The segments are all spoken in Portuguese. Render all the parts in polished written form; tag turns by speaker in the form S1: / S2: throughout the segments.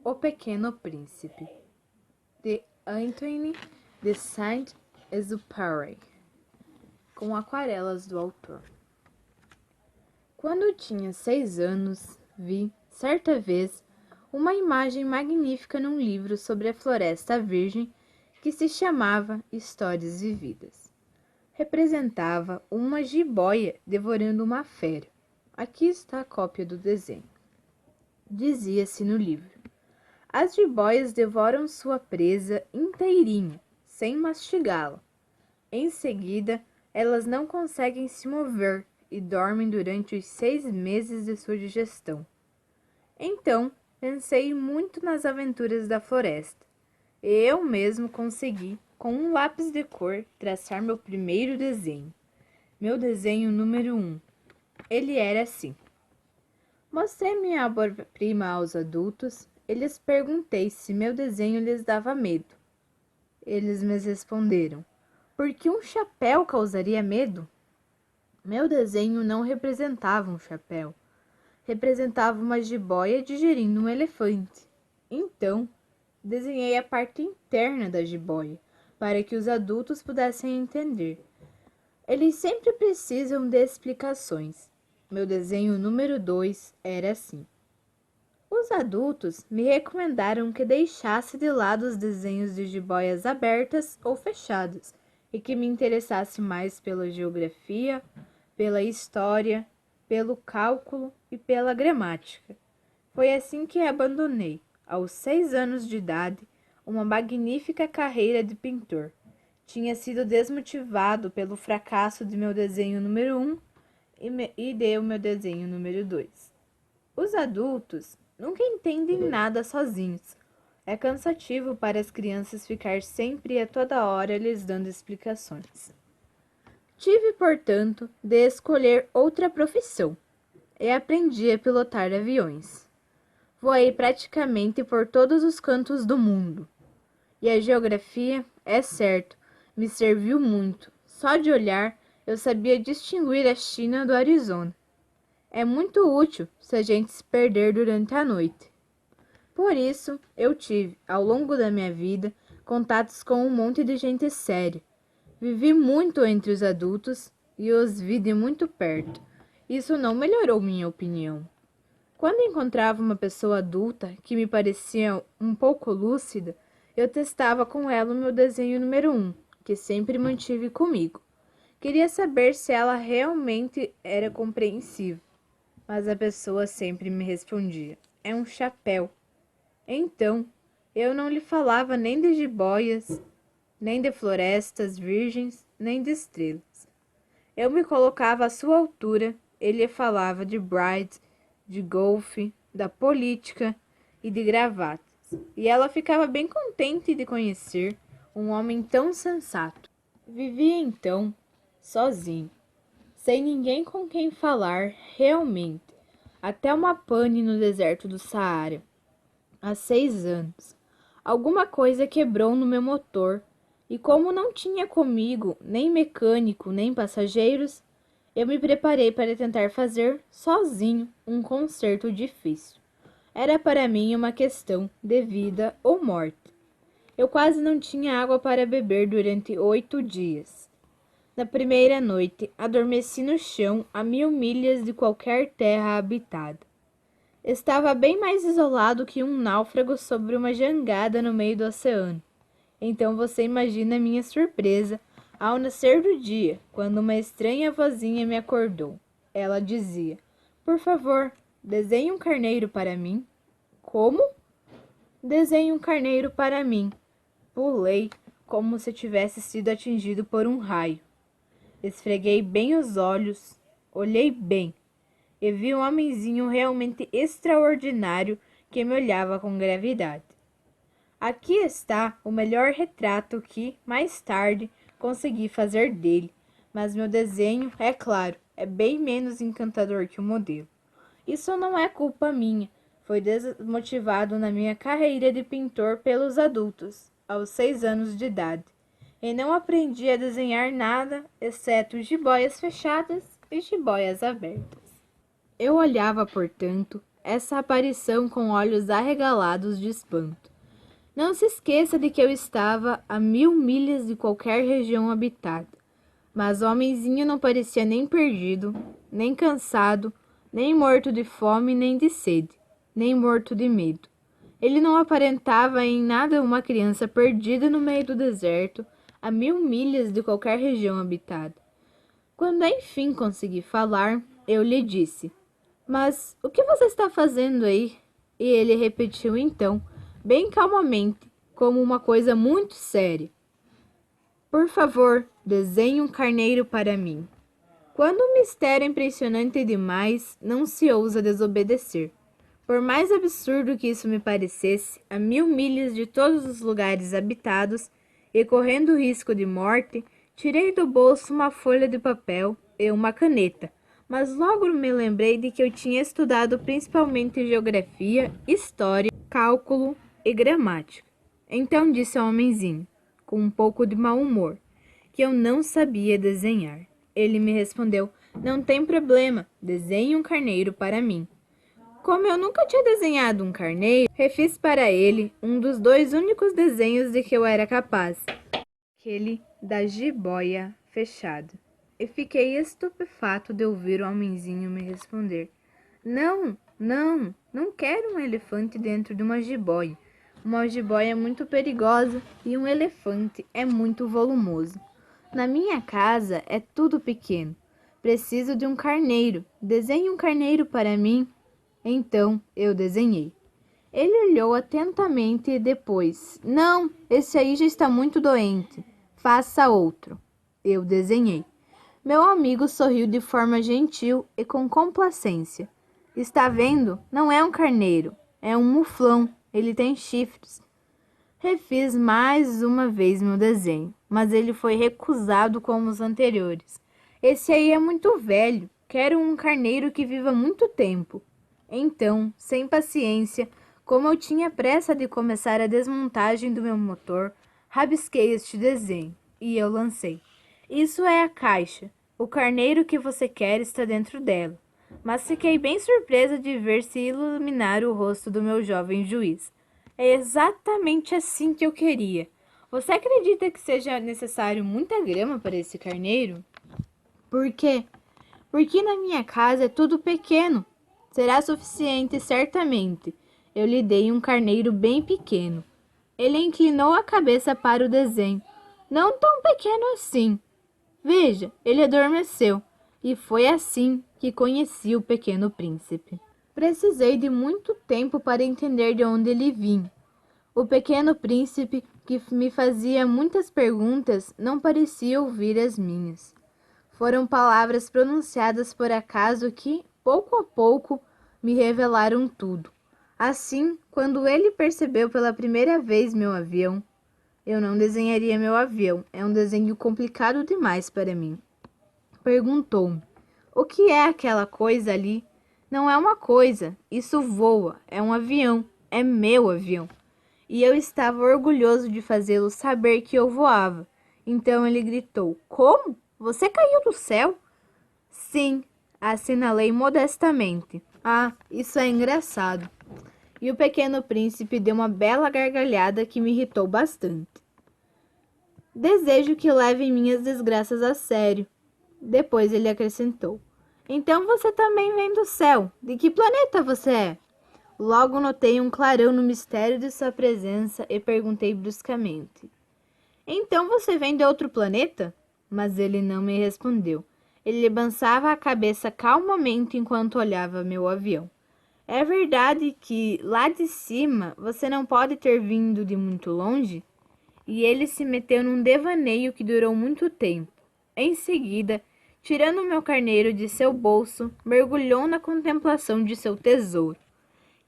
S1: O Pequeno Príncipe, de Antoine de Saint-Exupéry, com aquarelas do autor. Quando tinha 6 anos, vi, certa vez, uma imagem magnífica num livro sobre a Floresta Virgem que se chamava Histórias Vividas. Representava uma jiboia devorando uma fera. Aqui está a cópia do desenho. Dizia-se no livro: as jiboias devoram sua presa inteirinha, sem mastigá-la. Em seguida, elas não conseguem se mover e dormem durante os 6 meses de sua digestão. Então, pensei muito nas aventuras da floresta, e eu mesmo consegui, com um lápis de cor, traçar meu primeiro desenho. Meu desenho número 1. Ele era assim. Mostrei minha obra-prima aos adultos e lhes perguntei se meu desenho lhes dava medo. Eles me responderam: por que um chapéu causaria medo? Meu desenho não representava um chapéu. Representava uma jiboia digerindo um elefante. Então, desenhei a parte interna da jiboia, para que os adultos pudessem entender. Eles sempre precisam de explicações. Meu desenho número 2 era assim. Os adultos me recomendaram que deixasse de lado os desenhos de jiboias abertas ou fechadas e que me interessasse mais pela geografia, pela história, pelo cálculo e pela gramática. Foi assim que abandonei, aos 6 anos de idade, uma magnífica carreira de pintor. Tinha sido desmotivado pelo fracasso de meu desenho número 1 e de meu desenho número 2. Os adultos nunca entendem nada sozinhos. É cansativo para as crianças ficar sempre e a toda hora lhes dando explicações. Tive, portanto, de escolher outra profissão e aprendi a pilotar aviões. Voei praticamente por todos os cantos do mundo. E a geografia, é certo, me serviu muito. Só de olhar, eu sabia distinguir a China do Arizona. É muito útil se a gente se perder durante a noite. Por isso, eu tive, ao longo da minha vida, contatos com um monte de gente séria. Vivi muito entre os adultos e os vi de muito perto. Isso não melhorou minha opinião. Quando encontrava uma pessoa adulta que me parecia um pouco lúcida, eu testava com ela o meu desenho número 1, que sempre mantive comigo. Queria saber se ela realmente era compreensiva, mas a pessoa sempre me respondia: é um chapéu. Então, eu não lhe falava nem de jiboias, nem de florestas virgens, nem de estrelas. Eu me colocava à sua altura, ele falava de Bride, de golfe, da política e de gravatas. E ela ficava bem contente de conhecer um homem tão sensato. Vivia então sozinho, sem ninguém com quem falar realmente, até uma pane no deserto do Saara. Há 6 anos. Alguma coisa quebrou no meu motor, e como não tinha comigo nem mecânico nem passageiros, eu me preparei para tentar fazer, sozinho, um concerto difícil. Era para mim uma questão de vida ou morte. Eu quase não tinha água para beber durante 8 dias. Na primeira noite, adormeci no chão a 1000 milhas de qualquer terra habitada. Estava bem mais isolado que um náufrago sobre uma jangada no meio do oceano. Então você imagina a minha surpresa ao nascer do dia, quando uma estranha vozinha me acordou. Ela dizia: por favor, desenhe um carneiro para mim. Como? Desenhe um carneiro para mim. Pulei, como se tivesse sido atingido por um raio. Esfreguei bem os olhos, olhei bem, e vi um homenzinho realmente extraordinário que me olhava com gravidade. Aqui está o melhor retrato que, mais tarde, consegui fazer dele, mas meu desenho, é claro, é bem menos encantador que o modelo. Isso não é culpa minha, foi desmotivado na minha carreira de pintor pelos adultos, aos 6 anos de idade, e não aprendi a desenhar nada, exceto jiboias fechadas e jiboias abertas. Eu olhava, portanto, essa aparição com olhos arregalados de espanto. Não se esqueça de que eu estava a 1000 milhas de qualquer região habitada. Mas o homenzinho não parecia nem perdido, nem cansado, nem morto de fome nem de sede, nem morto de medo. Ele não aparentava em nada uma criança perdida no meio do deserto, a 1000 milhas de qualquer região habitada. Quando enfim consegui falar, eu lhe disse: "Mas o que você está fazendo aí?" E ele repetiu então, bem calmamente, como uma coisa muito séria: "Por favor, desenhe um carneiro para mim." Quando o mistério é impressionante demais, não se ousa desobedecer. Por mais absurdo que isso me parecesse, a 1000 milhas de todos os lugares habitados, e correndo risco de morte, tirei do bolso uma folha de papel e uma caneta, mas logo me lembrei de que eu tinha estudado principalmente geografia, história, cálculo e gramática. Então disse ao homenzinho, com um pouco de mau humor, que eu não sabia desenhar. Ele me respondeu: "Não tem problema, desenhe um carneiro para mim." Como eu nunca tinha desenhado um carneiro, refiz para ele um dos 2 únicos desenhos de que eu era capaz, aquele da jiboia fechada. E fiquei estupefato de ouvir o homenzinho me responder: "Não, não, não quero um elefante dentro de uma jiboia. Uma jiboia é muito perigosa e um elefante é muito volumoso. Na minha casa é tudo pequeno. Preciso de um carneiro. Desenhe um carneiro para mim." Então eu desenhei. Ele olhou atentamente e depois: "Não, esse aí já está muito doente. Faça outro." Eu desenhei. Meu amigo sorriu de forma gentil e com complacência. "Está vendo? Não é um carneiro, é um muflão. Ele tem chifres." Refiz mais uma vez meu desenho, mas ele foi recusado como os anteriores. "Esse aí é muito velho. Quero um carneiro que viva muito tempo." Então, sem paciência, como eu tinha pressa de começar a desmontagem do meu motor, rabisquei este desenho e eu lancei: "Isso é a caixa. O carneiro que você quer está dentro dela." Mas fiquei bem surpresa de ver se iluminar o rosto do meu jovem juiz. "É exatamente assim que eu queria. Você acredita que seja necessário muita grama para esse carneiro?" "Por quê?" "Porque na minha casa é tudo pequeno." "Será suficiente, certamente." Eu lhe dei um carneiro bem pequeno. Ele inclinou a cabeça para o desenho. "Não tão pequeno assim." Veja, ele adormeceu. E foi assim que conheci o Pequeno Príncipe. Precisei de muito tempo para entender de onde ele vinha. O Pequeno Príncipe, que me fazia muitas perguntas, não parecia ouvir as minhas. Foram palavras pronunciadas por acaso que, pouco a pouco, me revelaram tudo. Assim, quando ele percebeu pela primeira vez meu avião, eu não desenharia meu avião, é um desenho complicado demais para mim. Perguntou-me: "O que é aquela coisa ali?" "Não é uma coisa, isso voa, é um avião, é meu avião." E eu estava orgulhoso de fazê-lo saber que eu voava. Então ele gritou: "Como? Você caiu do céu?" "Sim", assinalei modestamente. "Ah, isso é engraçado." E o Pequeno Príncipe deu uma bela gargalhada que me irritou bastante. "Desejo que levem minhas desgraças a sério." Depois ele acrescentou: "Então você também vem do céu. De que planeta você é?" Logo notei um clarão no mistério de sua presença e perguntei bruscamente: "Então você vem de outro planeta?" Mas ele não me respondeu. Ele balançava a cabeça calmamente enquanto olhava meu avião. "É verdade que, lá de cima, você não pode ter vindo de muito longe?" E ele se meteu num devaneio que durou muito tempo. Em seguida, tirando meu carneiro de seu bolso, mergulhou na contemplação de seu tesouro.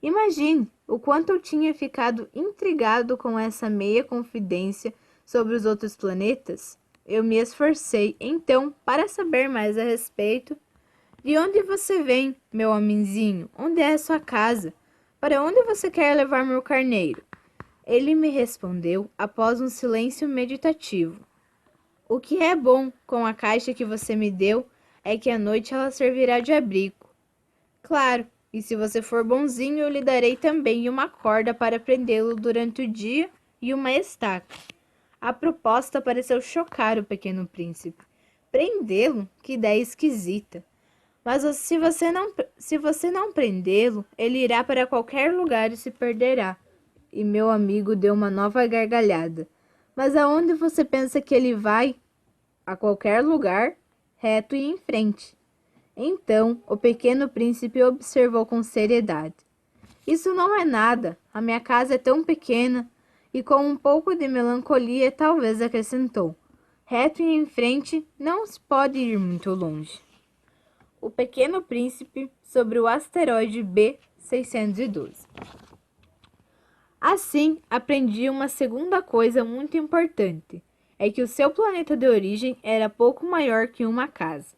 S1: Imagine o quanto eu tinha ficado intrigado com essa meia confidência sobre os outros planetas. Eu me esforcei, então, para saber mais a respeito. "De onde você vem, meu homenzinho? Onde é a sua casa? Para onde você quer levar meu carneiro?" Ele me respondeu após um silêncio meditativo: "O que é bom com a caixa que você me deu é que à noite ela servirá de abrigo." "Claro, E se você for bonzinho, eu lhe darei também uma corda para prendê-lo durante o dia e uma estaca. A proposta pareceu chocar o pequeno príncipe. Prendê-lo? Que ideia esquisita! Mas se você não prendê-lo, ele irá para qualquer lugar e se perderá. E meu amigo deu uma nova gargalhada. Mas aonde você pensa que ele vai? A qualquer lugar, reto e em frente. Então, o pequeno príncipe observou com seriedade. Isso não é nada. A minha casa é tão pequena. E com um pouco de melancolia, talvez acrescentou. Reto e em frente, não se pode ir muito longe. O Pequeno Príncipe sobre o asteroide B612. Assim, aprendi uma segunda coisa muito importante, é que o seu planeta de origem era pouco maior que uma casa.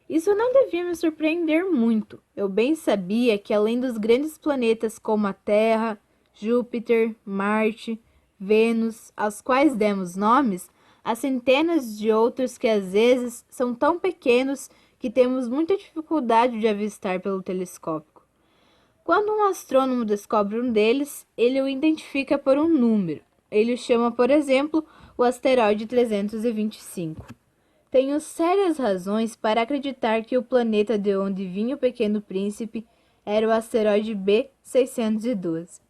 S1: Isso não devia me surpreender muito. Eu bem sabia que além dos grandes planetas como a Terra, Júpiter, Marte, Vênus, aos quais demos nomes, há centenas de outros que às vezes são tão pequenos que temos muita dificuldade de avistar pelo telescópio. Quando um astrônomo descobre um deles, ele o identifica por um número. Ele o chama, por exemplo, o asteroide 325. Tenho sérias razões para acreditar que o planeta de onde vinha o Pequeno Príncipe era o asteroide B612.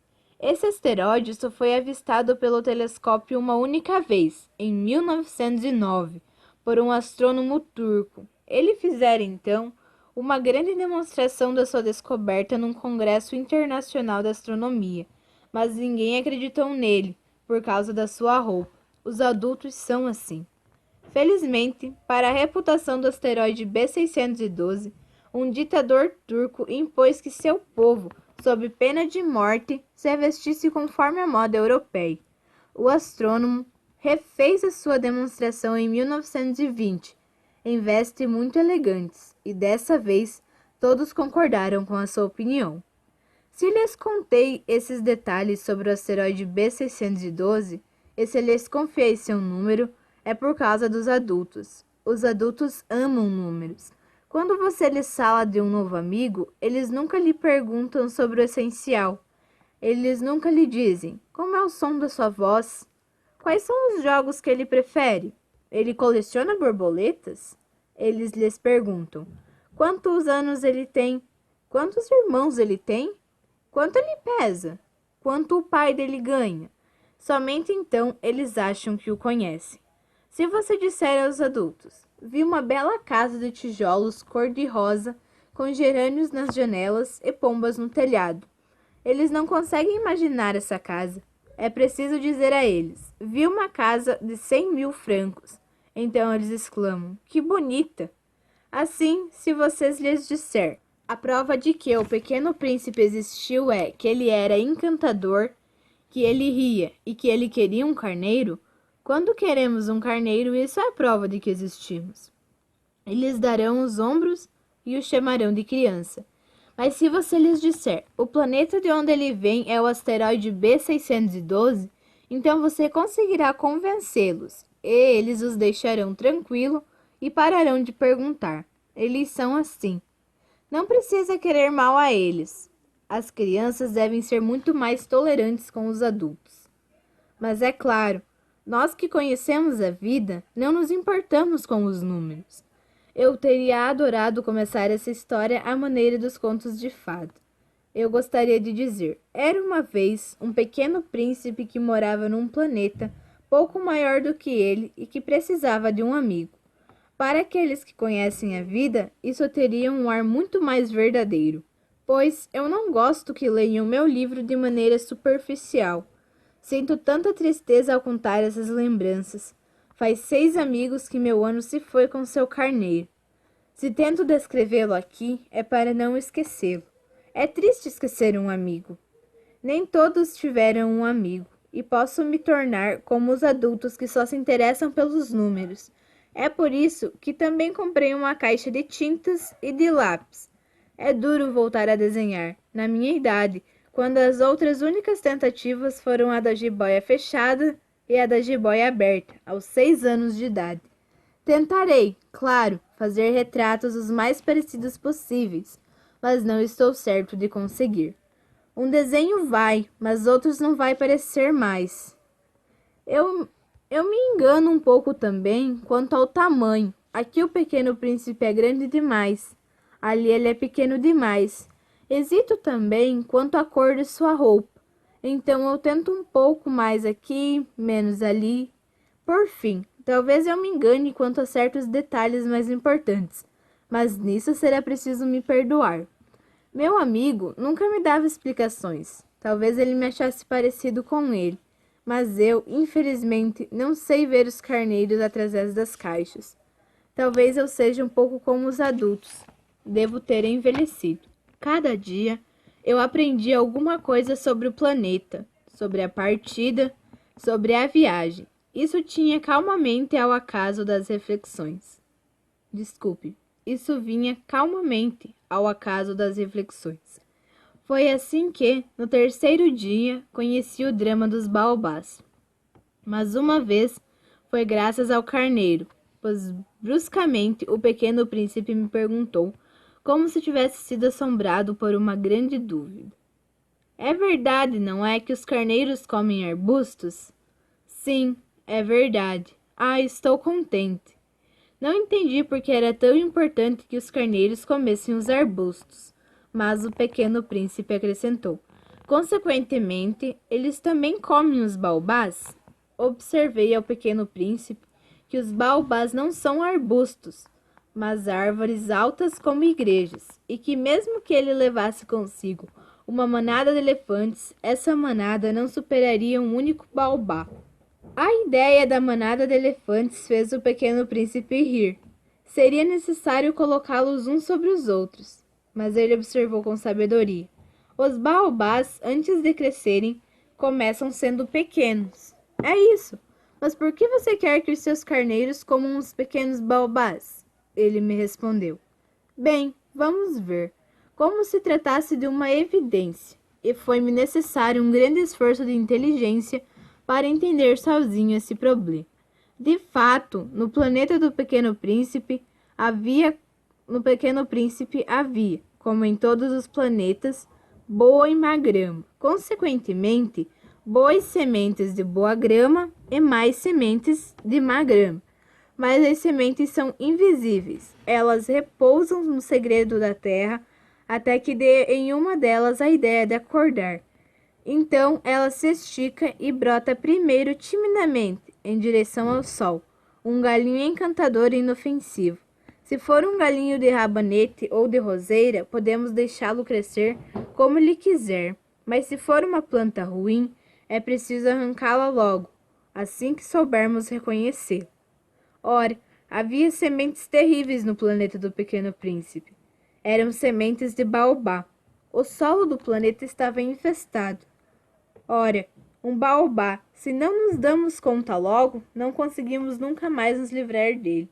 S1: Esse asteroide só foi avistado pelo telescópio uma única vez, em 1909, por um astrônomo turco. Ele fizera então uma grande demonstração da sua descoberta num congresso internacional de astronomia, mas ninguém acreditou nele por causa da sua roupa. Os adultos são assim. Felizmente, para a reputação do asteroide B612, um ditador turco impôs que seu povo, sob pena de morte, se vestisse conforme a moda europeia. O astrônomo refez a sua demonstração em 1920, em vestes muito elegantes, e dessa vez todos concordaram com a sua opinião. Se lhes contei esses detalhes sobre o asteroide B612, e se lhes confiei seu número, é por causa dos adultos. Os adultos amam números. Quando você lhes fala de um novo amigo, eles nunca lhe perguntam sobre o essencial. Eles nunca lhe dizem como é o som da sua voz, quais são os jogos que ele prefere. Ele coleciona borboletas? Eles lhes perguntam quantos anos ele tem, quantos irmãos ele tem, quanto ele pesa, quanto o pai dele ganha. Somente então eles acham que o conhecem. Se você disser aos adultos, vi uma bela casa de tijolos cor-de-rosa, com gerânios nas janelas e pombas no telhado. Eles não conseguem imaginar essa casa. É preciso dizer a eles, vi uma casa de 100.000 francos. Então eles exclamam, que bonita! Assim, se vocês lhes disser, a prova de que o Pequeno Príncipe existiu é que ele era encantador, que ele ria e que ele queria um carneiro, quando queremos um carneiro, isso é a prova de que existimos. Eles darão os ombros e o chamarão de criança. Mas se você lhes disser, o planeta de onde ele vem é o asteroide B612, então você conseguirá convencê-los, e eles os deixarão tranquilo e pararão de perguntar. Eles são assim. Não precisa querer mal a eles. As crianças devem ser muito mais tolerantes com os adultos. Mas é claro, nós que conhecemos a vida, não nos importamos com os números. Eu teria adorado começar essa história à maneira dos contos de fado. Eu gostaria de dizer, era uma vez um pequeno príncipe que morava num planeta pouco maior do que ele e que precisava de um amigo. Para aqueles que conhecem a vida, isso teria um ar muito mais verdadeiro, pois eu não gosto que leiam meu livro de maneira superficial. Sinto tanta tristeza ao contar essas lembranças. Faz 6 amigos que meu ano se foi com seu carneiro. Se tento descrevê-lo aqui, é para não esquecê-lo. É triste esquecer um amigo. Nem todos tiveram um amigo, e posso me tornar como os adultos que só se interessam pelos números. É por isso que também comprei uma caixa de tintas e de lápis. É duro voltar a desenhar, na minha idade, quando as outras únicas tentativas foram a da jiboia fechada e a da jiboia aberta, aos 6 anos de idade. Tentarei, claro, fazer retratos os mais parecidos possíveis, mas não estou certo de conseguir. Um desenho vai, mas outros não vai parecer mais. Eu, eu me engano um pouco também quanto ao tamanho. Aqui o Pequeno Príncipe é grande demais. Ali ele é pequeno demais. Hesito também quanto à cor de sua roupa. Então eu tento um pouco mais aqui, menos ali. Por fim, talvez eu me engane quanto a certos detalhes mais importantes, mas nisso será preciso me perdoar. Meu amigo nunca me dava explicações. Talvez ele me achasse parecido com ele, mas eu, infelizmente, não sei ver os carneiros através das caixas. Talvez eu seja um pouco como os adultos. Devo ter envelhecido. Cada dia eu aprendi alguma coisa sobre o planeta, sobre a partida, sobre a viagem. Isso tinha calmamente ao acaso das reflexões. Desculpe, isso vinha calmamente ao acaso das reflexões. Foi assim que, no terceiro dia, conheci o drama dos baobás. Mas uma vez foi graças ao carneiro, pois bruscamente o Pequeno Príncipe me perguntou, como se tivesse sido assombrado por uma grande dúvida. É verdade, não é, que os carneiros comem arbustos? Sim, é verdade. Ah, estou contente. Não entendi por que era tão importante que os carneiros comessem os arbustos, mas o Pequeno Príncipe acrescentou. Consequentemente, eles também comem os baobás? Observei ao Pequeno Príncipe que os baobás não são arbustos, mas árvores altas como igrejas, e que mesmo que ele levasse consigo uma manada de elefantes, essa manada não superaria um único baobá. A ideia da manada de elefantes fez o Pequeno Príncipe rir. Seria necessário colocá-los uns sobre os outros, mas ele observou com sabedoria. Os baobás, antes de crescerem, começam sendo pequenos. É isso. Mas por que você quer que os seus carneiros comam os pequenos baobás? Ele me respondeu. Bem, vamos ver. Como se tratasse de uma evidência, e foi-me necessário um grande esforço de inteligência para entender sozinho esse problema. De fato, no planeta do Pequeno Príncipe havia, como em todos os planetas, boa e má grama. Consequentemente, boas sementes de boa grama e mais sementes de má grama. Mas as sementes são invisíveis. Elas repousam no segredo da terra até que dê em uma delas a ideia de acordar. Então ela se estica e brota primeiro timidamente em direção ao sol, um galinho encantador e inofensivo. Se for um galinho de rabanete ou de roseira, podemos deixá-lo crescer como ele quiser, mas se for uma planta ruim, é preciso arrancá-la logo, assim que soubermos reconhecê-la. Ora, havia sementes terríveis no planeta do Pequeno Príncipe. Eram sementes de baobá. O solo do planeta estava infestado. Ora, um baobá, se não nos damos conta logo, não conseguimos nunca mais nos livrar dele.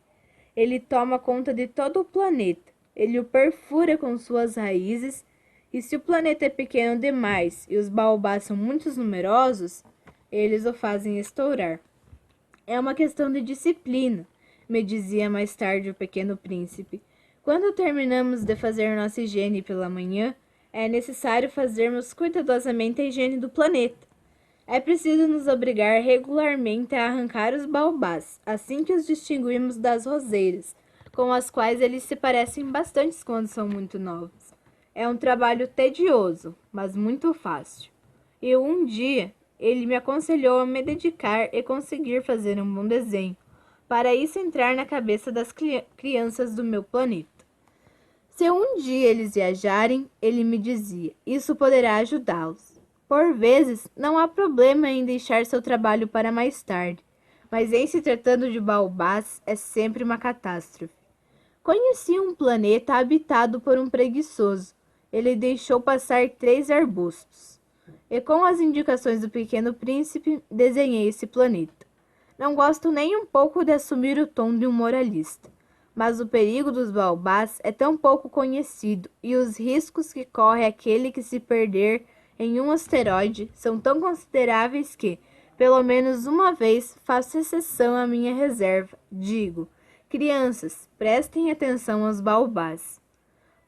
S1: Ele toma conta de todo o planeta. Ele o perfura com suas raízes, e se o planeta é pequeno demais e os baobás são muito numerosos, eles o fazem estourar. É uma questão de disciplina, me dizia mais tarde o Pequeno Príncipe. Quando terminamos de fazer nossa higiene pela manhã, é necessário fazermos cuidadosamente a higiene do planeta. É preciso nos obrigar regularmente a arrancar os baobás, assim que os distinguirmos das roseiras, com as quais eles se parecem bastante quando são muito novos. É um trabalho tedioso, mas muito fácil. E um dia ele me aconselhou a me dedicar e conseguir fazer um bom desenho, para isso entrar na cabeça das crianças do meu planeta. Se um dia eles viajarem, ele me dizia, isso poderá ajudá-los. Por vezes, não há problema em deixar seu trabalho para mais tarde, mas em se tratando de baobás, é sempre uma catástrofe. Conheci um planeta habitado por um preguiçoso. Ele deixou passar 3 arbustos. E com as indicações do Pequeno Príncipe, desenhei esse planeta. Não gosto nem um pouco de assumir o tom de um moralista, mas o perigo dos baobás é tão pouco conhecido e os riscos que corre aquele que se perder em um asteroide são tão consideráveis que, pelo menos uma vez, faço exceção à minha reserva. Digo, crianças, prestem atenção aos baobás.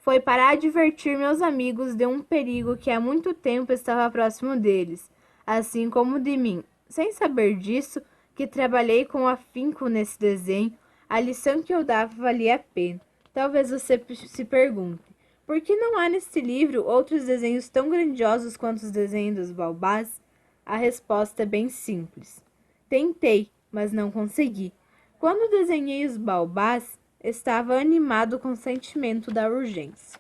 S1: Foi para advertir meus amigos de um perigo que há muito tempo estava próximo deles, assim como de mim. Sem saber disso, que trabalhei com afinco nesse desenho, a lição que eu dava valia a pena. Talvez você se pergunte, por que não há neste livro outros desenhos tão grandiosos quanto os desenhos dos baobás? A resposta é bem simples. Tentei, mas não consegui. Quando desenhei os baobás, estava animado com o sentimento da urgência.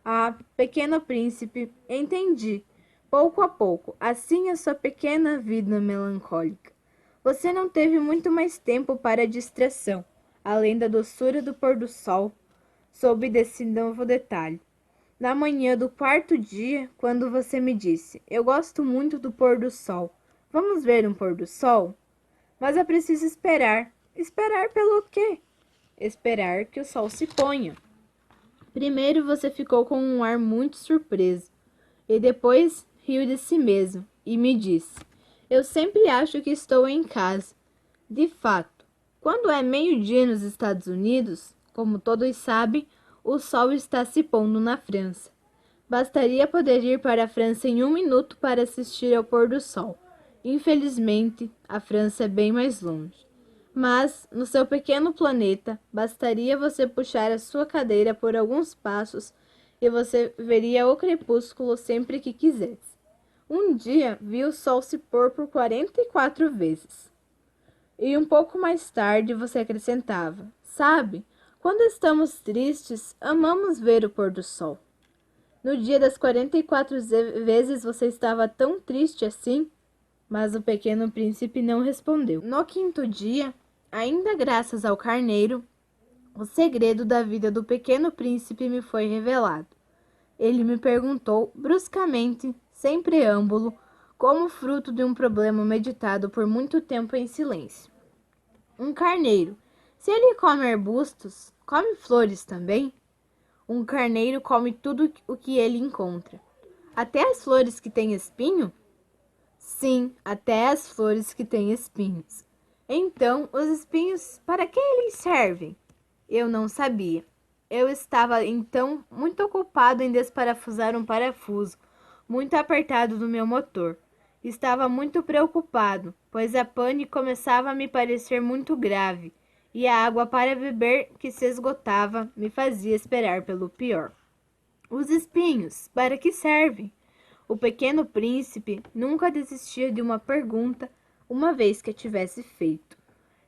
S1: Ah, pequeno príncipe, entendi. Pouco a pouco, assim a sua pequena vida melancólica. Você não teve muito mais tempo para distração, além da doçura do pôr do sol. Soube desse novo detalhe. Na manhã do quarto dia, quando você me disse, eu gosto muito do pôr do sol. Vamos ver um pôr do sol? Mas é preciso esperar. Esperar pelo quê? Esperar que o sol se ponha. Primeiro você ficou com um ar muito surpreso, e depois riu de si mesmo e me disse: eu sempre acho que estou em casa. De fato, quando é meio-dia nos Estados Unidos, como todos sabem, o sol está se pondo na França. Bastaria poder ir para a França em 1 minuto para assistir ao pôr do sol. Infelizmente, a França é bem mais longe. Mas, no seu pequeno planeta, bastaria você puxar a sua cadeira por alguns passos e você veria o crepúsculo sempre que quisesse. Um dia, vi o sol se pôr por 44 vezes. E um pouco mais tarde você acrescentava: sabe, quando estamos tristes, amamos ver o pôr do sol. No dia das 44 vezes você estava tão triste assim? Mas o pequeno príncipe não respondeu. No quinto dia, ainda graças ao carneiro, o segredo da vida do pequeno príncipe me foi revelado. Ele me perguntou, bruscamente, sem preâmbulo, como fruto de um problema meditado por muito tempo em silêncio. Um carneiro, se ele come arbustos, come flores também? Um carneiro come tudo o que ele encontra. Até as flores que têm espinho? Sim, até as flores que têm espinhos. Então, os espinhos, para que eles servem? Eu não sabia. Eu estava, então, muito ocupado em desparafusar um parafuso, muito apertado do meu motor. Estava muito preocupado, pois a pane começava a me parecer muito grave, e a água para beber, que se esgotava, me fazia esperar pelo pior. Os espinhos, para que servem? O pequeno príncipe nunca desistia de uma pergunta, uma vez que a tivesse feito.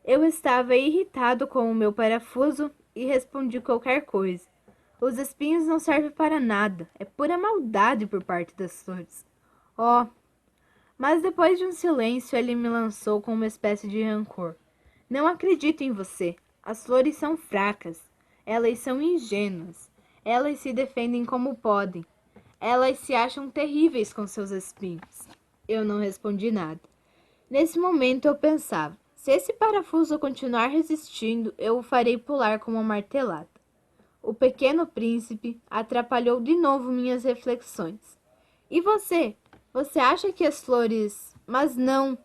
S1: Eu estava irritado com o meu parafuso e respondi qualquer coisa. Os espinhos não servem para nada, é pura maldade por parte das flores. Oh! Mas depois de um silêncio, ele me lançou com uma espécie de rancor. Não acredito em você. As flores são fracas. Elas são ingênuas. Elas se defendem como podem. Elas se acham terríveis com seus espinhos. Eu não respondi nada. Nesse momento eu pensava, se esse parafuso continuar resistindo, eu o farei pular com uma martelada. O pequeno príncipe atrapalhou de novo minhas reflexões. E você? Você acha que as flores... Mas não,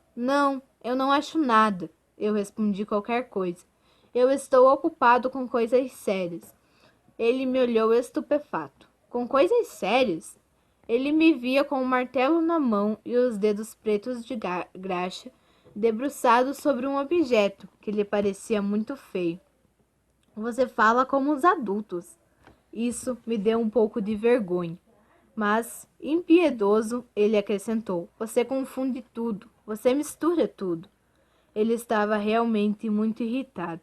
S1: eu não acho nada. Eu respondi qualquer coisa. Eu estou ocupado com coisas sérias. Ele me olhou estupefato. Com coisas sérias? Ele me via com o martelo na mão e os dedos pretos de graxa debruçados sobre um objeto que lhe parecia muito feio. Você fala como os adultos. Isso me deu um pouco de vergonha. Mas, impiedoso, ele acrescentou, você confunde tudo, você mistura tudo. Ele estava realmente muito irritado.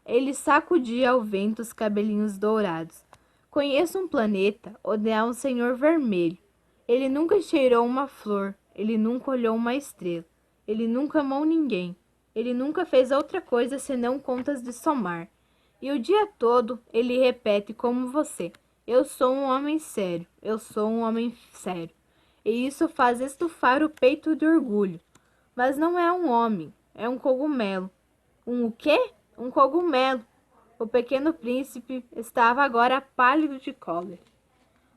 S1: Ele sacudia ao vento os cabelinhos dourados. Conheço um planeta onde há um senhor vermelho. Ele nunca cheirou uma flor, ele nunca olhou uma estrela, ele nunca amou ninguém, ele nunca fez outra coisa senão contas de somar. E o dia todo ele repete como você: eu sou um homem sério, eu sou um homem sério. E isso faz estufar o peito de orgulho. Mas não é um homem, é um cogumelo. Um o quê? Um cogumelo. O pequeno príncipe estava agora pálido de cólera.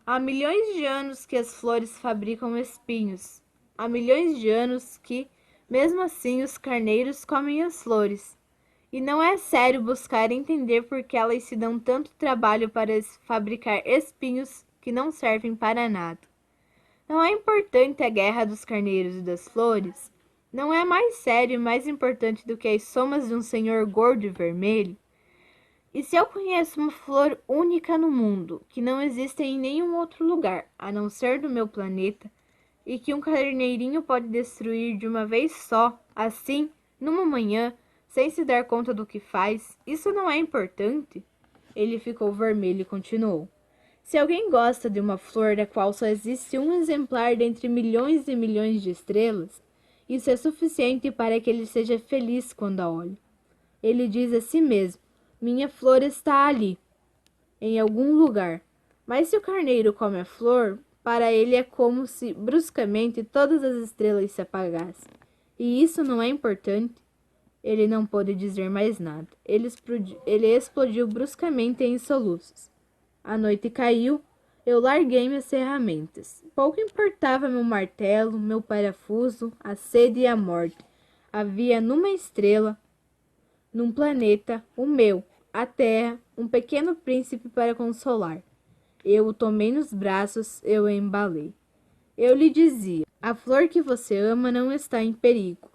S1: Há milhões de anos que as flores fabricam espinhos. Há milhões de anos que, mesmo assim, os carneiros comem as flores. E não é sério buscar entender por que elas se dão tanto trabalho para fabricar espinhos que não servem para nada. Não é importante a guerra dos carneiros e das flores? Não é mais sério e mais importante do que as somas de um senhor gordo e vermelho? E se eu conheço uma flor única no mundo, que não existe em nenhum outro lugar, a não ser no meu planeta, e que um carneirinho pode destruir de uma vez só, assim, numa manhã, sem se dar conta do que faz, isso não é importante? Ele ficou vermelho e continuou. Se alguém gosta de uma flor da qual só existe um exemplar dentre milhões e milhões de estrelas, isso é suficiente para que ele seja feliz quando a olhe. Ele diz a si mesmo: minha flor está ali, em algum lugar. Mas se o carneiro come a flor, para ele é como se bruscamente todas as estrelas se apagassem. E isso não é importante? Ele não pôde dizer mais nada. Ele explodiu bruscamente em soluços. A noite caiu, eu larguei minhas ferramentas. Pouco importava meu martelo, meu parafuso, a sede e a morte. Havia numa estrela, num planeta, o meu, a Terra, um pequeno príncipe para consolar. Eu o tomei nos braços, eu o embalei. Eu lhe dizia: a flor que você ama não está em perigo.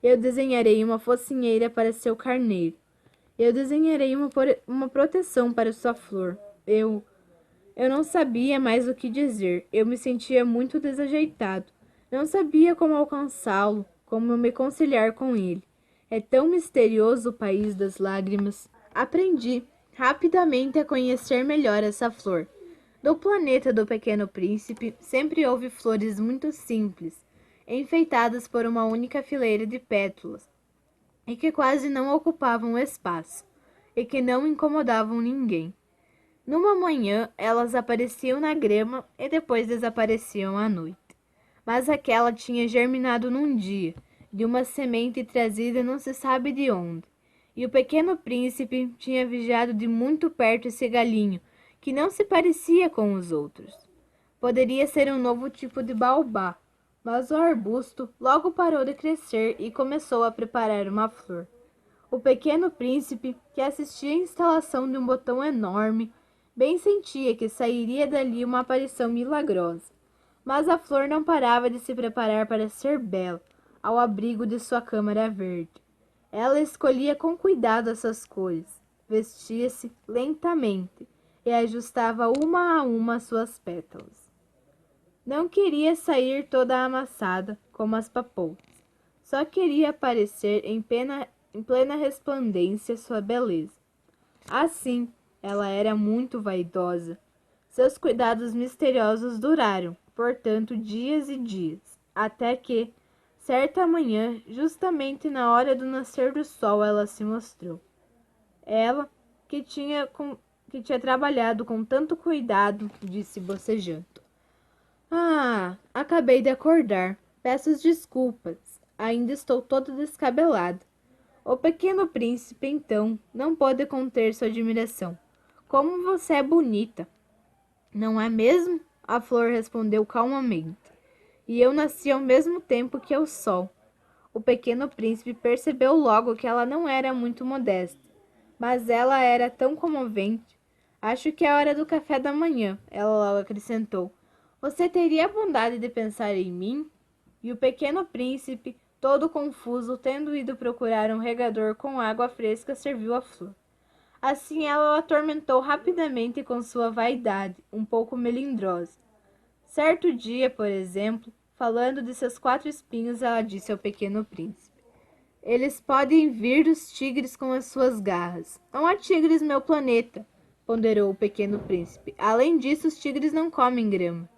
S1: Eu desenharei uma focinheira para seu carneiro. Eu desenharei uma proteção para sua flor. Eu não sabia mais o que dizer. Eu me sentia muito desajeitado. Não sabia como alcançá-lo, como me conciliar com ele. É tão misterioso o país das lágrimas. Aprendi rapidamente a conhecer melhor essa flor. No planeta do Pequeno Príncipe, sempre houve flores muito simples, enfeitadas por uma única fileira de pétalas, e que quase não ocupavam espaço, e que não incomodavam ninguém. Numa manhã, elas apareciam na grama e depois desapareciam à noite. Mas aquela tinha germinado num dia, de uma semente trazida não se sabe de onde. E o pequeno príncipe tinha vigiado de muito perto esse galinho, que não se parecia com os outros. Poderia ser um novo tipo de baobá, mas o arbusto logo parou de crescer e começou a preparar uma flor. O pequeno príncipe, que assistia à instalação de um botão enorme, bem sentia que sairia dali uma aparição milagrosa. Mas a flor não parava de se preparar para ser bela, ao abrigo de sua câmara verde. Ela escolhia com cuidado essas cores, vestia-se lentamente e ajustava uma a uma suas pétalas. Não queria sair toda amassada, como as papoulas. Só queria aparecer em plena resplandência sua beleza. Assim, ela era muito vaidosa. Seus cuidados misteriosos duraram, portanto, dias e dias, até que, certa manhã, justamente na hora do nascer do sol, ela se mostrou. Ela, que tinha trabalhado com tanto cuidado, disse bocejando: Ah, acabei de acordar. Peço desculpas. Ainda estou toda descabelada. O pequeno príncipe, então, não pôde conter sua admiração. Como você é bonita! Não é mesmo? A flor respondeu calmamente. E eu nasci ao mesmo tempo que o sol. O pequeno príncipe percebeu logo que ela não era muito modesta, mas ela era tão comovente. Acho que é hora do café da manhã, ela logo acrescentou. Você teria a bondade de pensar em mim? E o pequeno príncipe, todo confuso, tendo ido procurar um regador com água fresca, serviu a flor. Assim ela o atormentou rapidamente com sua vaidade, um pouco melindrosa. Certo dia, por exemplo, falando de seus 4 espinhos, ela disse ao pequeno príncipe: Eles podem vir dos tigres com as suas garras. Não há tigres no meu planeta, ponderou o pequeno príncipe. Além disso, os tigres não comem grama.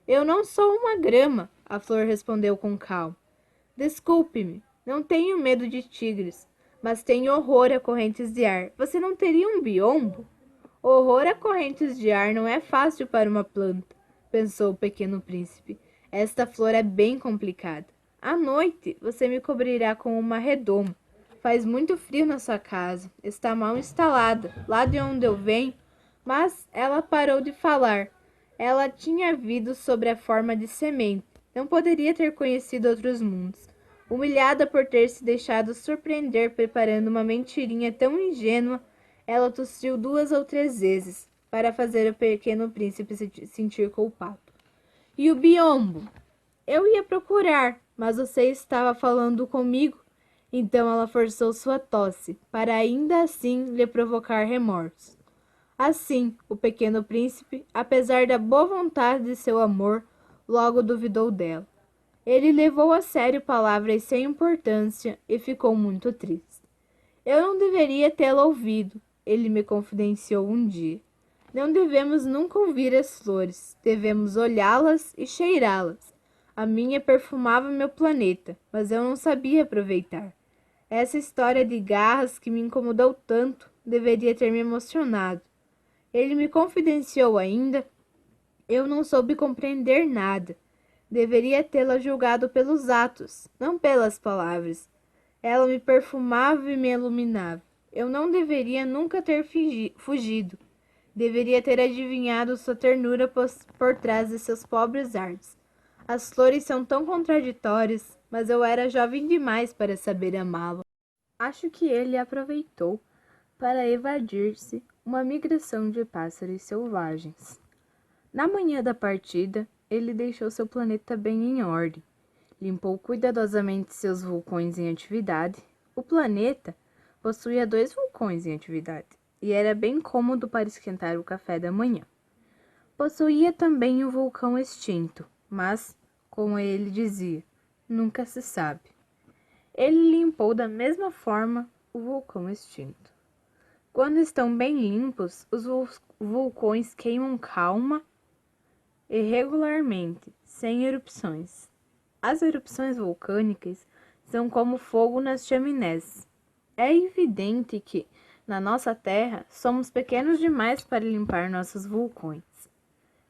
S1: Eu não sou uma grama, a flor respondeu com calma. Desculpe-me, não tenho medo de tigres, mas tenho horror a correntes de ar. Você não teria um biombo? Horror a correntes de ar não é fácil para uma planta, pensou o pequeno príncipe. Esta flor é bem complicada. À noite, você me cobrirá com uma redoma. Faz muito frio na sua casa. Está mal instalada, lá de onde eu venho. Mas ela parou de falar. Ela tinha vindo sobre a forma de semente. Não poderia ter conhecido outros mundos. Humilhada por ter se deixado surpreender preparando uma mentirinha tão ingênua, ela tossiu 2 ou 3 vezes para fazer o pequeno príncipe se sentir culpado. E o biombo? Eu ia procurar, mas você estava falando comigo. Então ela forçou sua tosse, para ainda assim lhe provocar remorso. Assim, o pequeno príncipe, apesar da boa vontade de seu amor, logo duvidou dela. Ele levou a sério palavras sem importância e ficou muito triste. Eu não deveria tê-la ouvido, ele me confidenciou um dia. Não devemos nunca ouvir as flores, devemos olhá-las e cheirá-las. A minha perfumava meu planeta, mas eu não sabia aproveitar. Essa história de garras que me incomodou tanto deveria ter me emocionado. Ele me confidenciou ainda. Eu não soube compreender nada. Deveria tê-la julgado pelos atos, não pelas palavras. Ela me perfumava e me iluminava. Eu não deveria nunca ter fugido. Deveria ter adivinhado sua ternura por trás de seus pobres artes. As flores são tão contraditórias, mas eu era jovem demais para saber amá-lo. Acho que ele aproveitou para evadir-se uma migração de pássaros selvagens. Na manhã da partida, ele deixou seu planeta bem em ordem. Limpou cuidadosamente seus vulcões em atividade. O planeta possuía 2 vulcões em atividade e era bem cômodo para esquentar o café da manhã. Possuía também um vulcão extinto, mas, como ele dizia, nunca se sabe. Ele limpou da mesma forma o vulcão extinto. Quando estão bem limpos, os vulcões queimam calma e regularmente, sem erupções. As erupções vulcânicas são como fogo nas chaminés. É evidente que, na nossa Terra, somos pequenos demais para limpar nossos vulcões.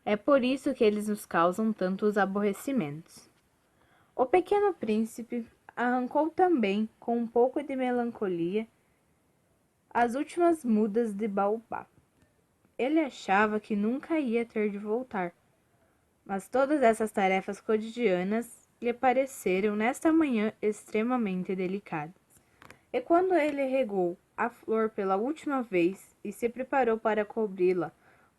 S1: É por isso que eles nos causam tantos aborrecimentos. O pequeno príncipe arrancou também, com um pouco de melancolia, as últimas mudas de baobá. Ele achava que nunca ia ter de voltar, mas todas essas tarefas cotidianas lhe pareceram nesta manhã extremamente delicadas. E quando ele regou a flor pela última vez e se preparou para cobri-la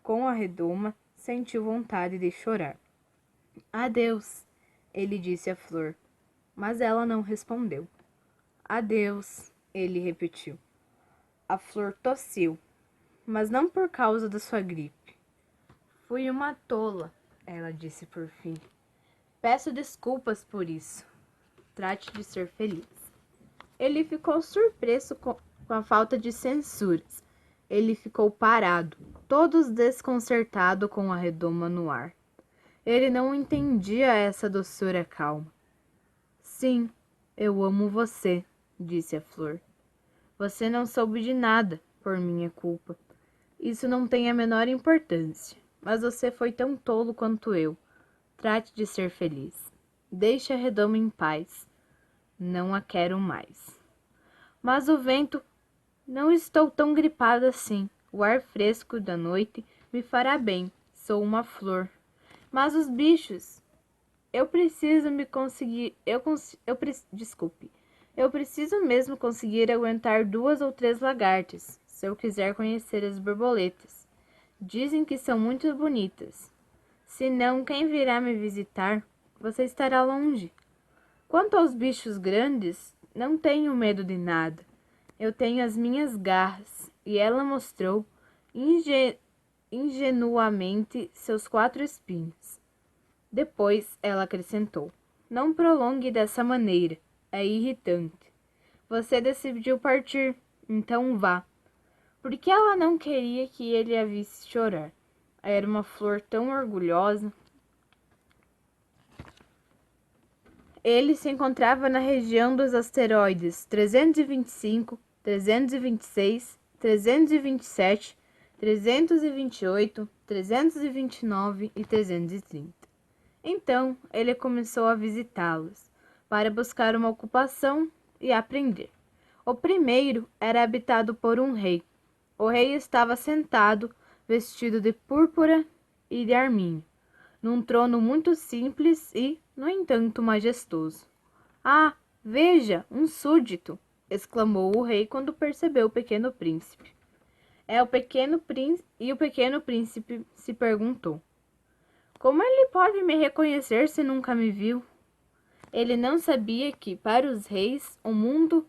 S1: com a redoma, sentiu vontade de chorar. Adeus, ele disse à flor, mas ela não respondeu. Adeus, ele repetiu. A flor tossiu, mas não por causa da sua gripe. Fui uma tola, ela disse por fim. Peço desculpas por isso. Trate de ser feliz. Ele ficou surpreso com a falta de censuras. Ele ficou parado, todo desconcertado com a redoma no ar. Ele não entendia essa doçura calma. Sim, eu amo você, disse a flor. Você não soube de nada, por minha culpa. Isso não tem a menor importância, mas você foi tão tolo quanto eu. Trate de ser feliz. Deixe a redoma em paz. Não a quero mais. Mas o vento... Não estou tão gripada assim. O ar fresco da noite me fará bem. Sou uma flor. Mas os bichos... Eu preciso me conseguir... Desculpe. Eu preciso mesmo conseguir aguentar 2 ou 3 lagartas, se eu quiser conhecer as borboletas. Dizem que são muito bonitas. Se não, quem virá me visitar? Você estará longe. Quanto aos bichos grandes, não tenho medo de nada. Eu tenho as minhas garras. E ela mostrou ingenuamente seus 4 espinhos. Depois ela acrescentou: Não prolongue dessa maneira. É irritante. Você decidiu partir, então vá. Porque ela não queria que ele a visse chorar. Era uma flor tão orgulhosa. Ele se encontrava na região dos asteroides 325, 326, 327, 328, 329 e 330. Então, ele começou a visitá-los, para buscar uma ocupação e aprender. O primeiro era habitado por um rei. O rei estava sentado, vestido de púrpura e de arminho, num trono muito simples e, no entanto, majestoso. Ah, Veja, um súdito! Exclamou o rei quando percebeu o pequeno príncipe. E o pequeno príncipe se perguntou: como ele pode me reconhecer se nunca me viu? Ele não sabia que, para os reis, o mundo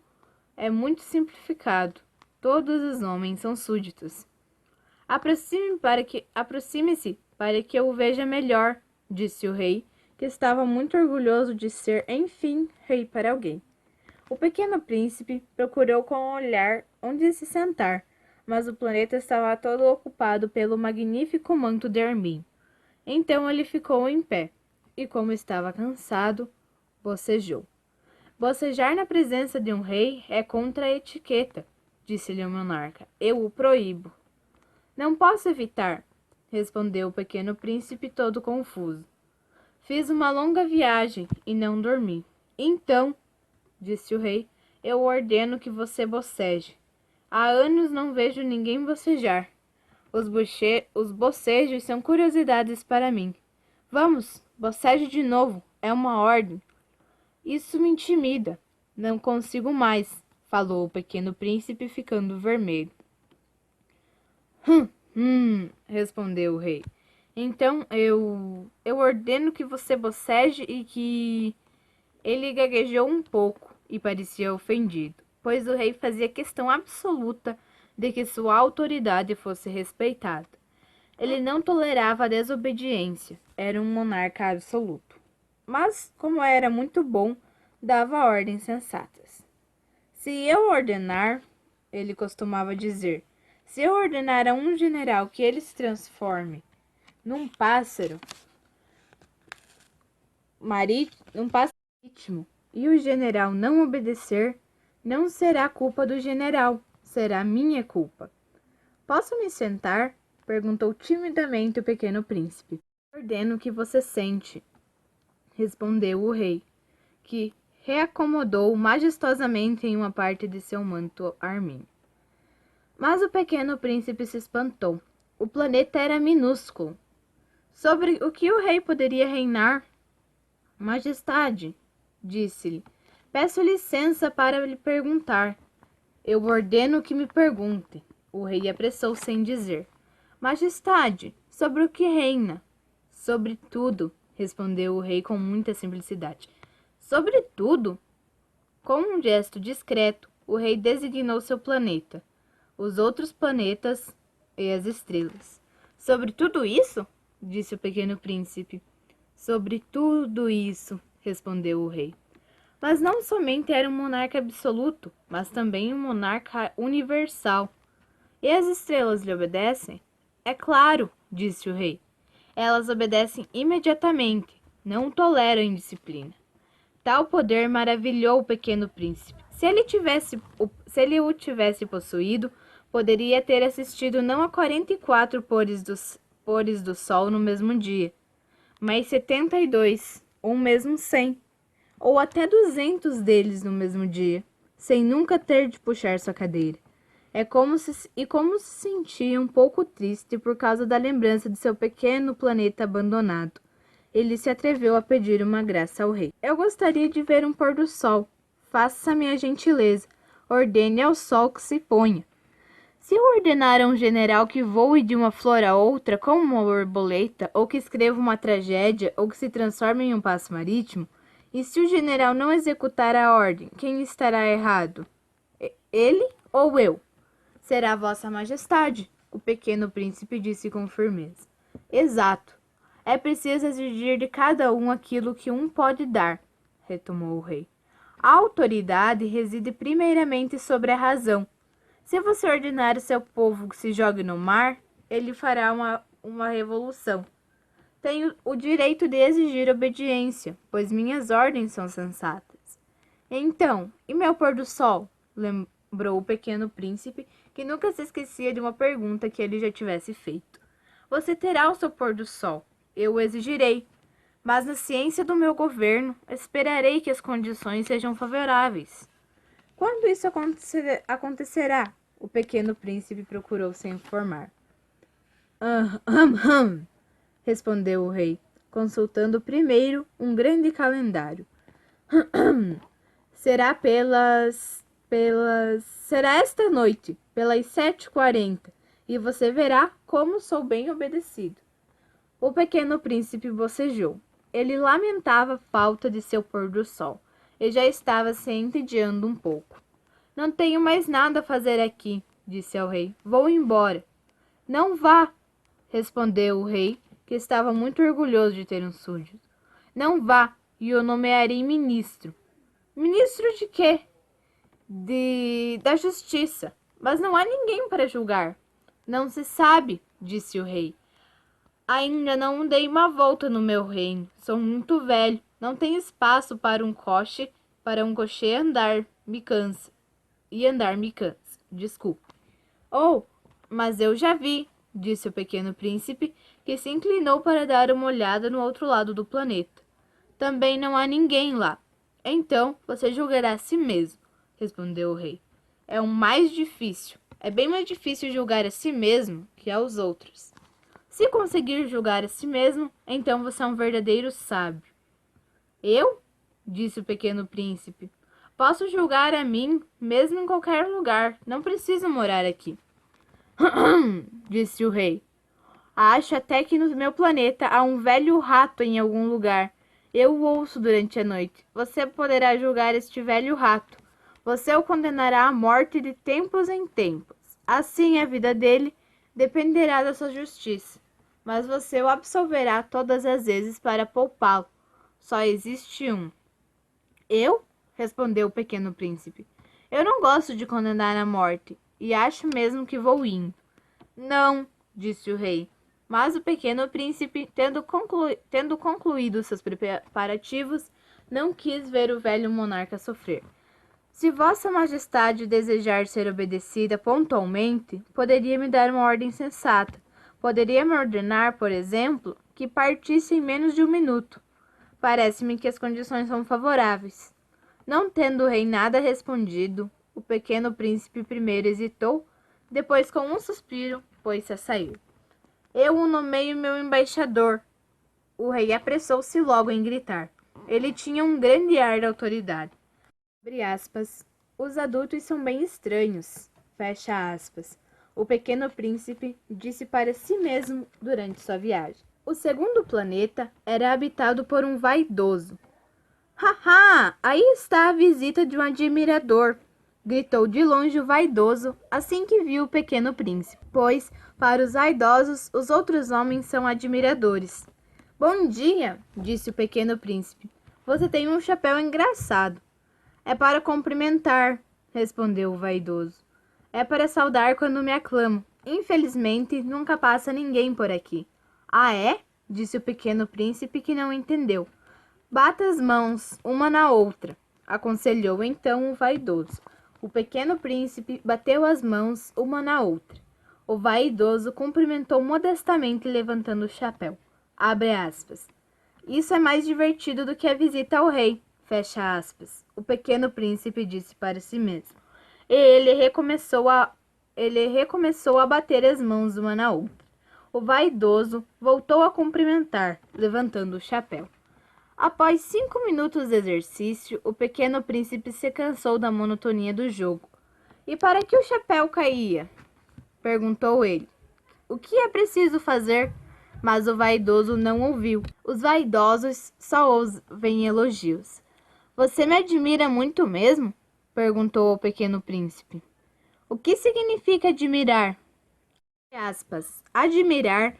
S1: é muito simplificado. Todos os homens são súditos. Aproxime-se para que eu o veja melhor, disse o rei, que estava muito orgulhoso de ser, enfim, rei para alguém. O pequeno príncipe procurou com o olhar onde se sentar, mas o planeta estava todo ocupado pelo magnífico manto de arminho. Então ele ficou em pé, e como estava cansado, bocejou. Bocejar na presença de um rei é contra a etiqueta, disse-lhe o monarca. Eu o proíbo. Não posso evitar, respondeu o pequeno príncipe todo confuso. Fiz uma longa viagem e não dormi. Então, disse o rei, eu ordeno que você boceje. Há anos não vejo ninguém bocejar. Os bocejos são curiosidades para mim. Vamos, boceje de novo, é uma ordem. Isso me intimida. Não consigo mais, falou o pequeno príncipe, ficando vermelho. Respondeu o rei. Então eu ordeno que você boceje e que... Ele gaguejou um pouco e parecia ofendido, pois o rei fazia questão absoluta de que sua autoridade fosse respeitada. Ele não tolerava a desobediência, era um monarca absoluto. Mas, como era muito bom, dava ordens sensatas. Se eu ordenar, ele costumava dizer, se eu ordenar a um general que ele se transforme num pássaro marítimo e o general não obedecer, não será culpa do general, será minha culpa. Posso me sentar? Perguntou timidamente o pequeno príncipe. Ordeno que você sente, respondeu o rei, que reacomodou majestosamente em uma parte de seu manto arminho. Mas o pequeno príncipe se espantou. O planeta era minúsculo. Sobre o que o rei poderia reinar? Majestade, disse-lhe, peço licença para lhe perguntar. Eu ordeno que me pergunte. O rei apressou-se em dizer. Majestade, sobre o que reina? Sobre tudo, respondeu o rei com muita simplicidade. Sobre tudo? Com um gesto discreto, o rei designou seu planeta, os outros planetas e as estrelas. Sobre tudo isso? Disse o pequeno príncipe. Sobre tudo isso, respondeu o rei. Mas não somente era um monarca absoluto, mas também um monarca universal. E as estrelas lhe obedecem? É claro, disse o rei. Elas obedecem imediatamente, não toleram indisciplina. Tal poder maravilhou o pequeno príncipe. Se ele o tivesse possuído, poderia ter assistido não a 44 pores do sol no mesmo dia, mas 72, ou mesmo 100, ou até 200 deles no mesmo dia, sem nunca ter de puxar sua cadeira. Como se sentia um pouco triste por causa da lembrança de seu pequeno planeta abandonado. Ele se atreveu a pedir uma graça ao rei. Eu gostaria de ver um pôr do sol. Faça-me a gentileza. Ordene ao sol que se ponha. Se eu ordenar a um general que voe de uma flor a outra como uma borboleta, ou que escreva uma tragédia, ou que se transforme em um passo marítimo, e se o general não executar a ordem, quem estará errado? Ele ou eu? Será Vossa Majestade, o pequeno príncipe disse com firmeza. Exato. É preciso exigir de cada um aquilo que um pode dar, retomou o rei. A autoridade reside primeiramente sobre a razão. Se você ordenar o seu povo que se jogue no mar, ele fará uma revolução. Tenho o direito de exigir obediência, pois minhas ordens são sensatas. Então, e meu pôr do sol? Lembrou o pequeno príncipe, que nunca se esquecia de uma pergunta que ele já tivesse feito. Você terá o seu pôr do sol. Eu o exigirei. Mas na ciência do meu governo, esperarei que as condições sejam favoráveis. Quando isso acontecerá? O pequeno príncipe procurou se informar. Respondeu o rei, consultando primeiro um grande calendário. Será esta noite, pelas 7h40, e você verá como sou bem obedecido. O pequeno príncipe bocejou. Ele lamentava a falta de seu pôr do sol e já estava se entediando um pouco. Não tenho mais nada a fazer aqui, disse ao rei. Vou embora. Não vá, respondeu o rei, que estava muito orgulhoso de ter um súdito. Não vá, e o nomearei ministro. Ministro de quê? Da justiça. Mas não há ninguém para julgar. Não se sabe, disse o rei. Ainda não dei uma volta no meu reino. Sou muito velho. Não tenho espaço para um coche andar. Me cansa. E andar me cansa. Desculpe. Oh, mas eu já vi, disse o pequeno príncipe, que se inclinou para dar uma olhada no outro lado do planeta. Também não há ninguém lá. Então, você julgará a si mesmo, respondeu o rei. É o mais difícil. É bem mais difícil julgar a si mesmo que aos outros. Se conseguir julgar a si mesmo, então você é um verdadeiro sábio. Eu? Disse o pequeno príncipe. Posso julgar a mim, mesmo em qualquer lugar. Não preciso morar aqui. Disse o rei. Acho até que no meu planeta há um velho rato em algum lugar. Eu o ouço durante a noite. Você poderá julgar este velho rato. Você o condenará à morte de tempos em tempos. Assim, a vida dele dependerá da sua justiça. Mas você o absolverá todas as vezes para poupá-lo. Só existe um. Eu? Respondeu o pequeno príncipe. Eu não gosto de condenar à morte, e acho mesmo que vou indo. Não, disse o rei. Mas o pequeno príncipe, tendo concluído seus preparativos, não quis ver o velho monarca sofrer. Se Vossa Majestade desejar ser obedecida pontualmente, poderia me dar uma ordem sensata. Poderia me ordenar, por exemplo, que partisse em menos de 1 minuto. Parece-me que as condições são favoráveis. Não tendo o rei nada respondido, o pequeno príncipe primeiro hesitou, depois, com um suspiro, pôs-se a sair. Eu o nomeio meu embaixador. O rei apressou-se logo em gritar. Ele tinha um grande ar de autoridade. Abre aspas. Os adultos são bem estranhos. Fecha aspas. O pequeno príncipe disse para si mesmo durante sua viagem. O segundo planeta era habitado por um vaidoso. Haha! Aí está a visita de um admirador! Gritou de longe o vaidoso assim que viu o pequeno príncipe, pois, para os vaidosos, os outros homens são admiradores. Bom dia, disse o pequeno príncipe. Você tem um chapéu engraçado. É para cumprimentar, respondeu o vaidoso. É para saudar quando me aclamo. Infelizmente, nunca passa ninguém por aqui. Ah, é? Disse o pequeno príncipe, que não entendeu. Bata as mãos, uma na outra, aconselhou então o vaidoso. O pequeno príncipe bateu as mãos uma na outra. O vaidoso cumprimentou modestamente levantando o chapéu. Abre aspas. Isso é mais divertido do que a visita ao rei. Fecha aspas. O pequeno príncipe disse para si mesmo. E ele recomeçou a bater as mãos uma na outra. O vaidoso voltou a cumprimentar, levantando o chapéu. Após 5 minutos de exercício, o pequeno príncipe se cansou da monotonia do jogo. E para que o chapéu caía? Perguntou ele. O que é preciso fazer? Mas o vaidoso não ouviu. Os vaidosos só ouvem elogios. Você me admira muito mesmo? Perguntou o pequeno príncipe. O que significa admirar? Aspas. Admirar,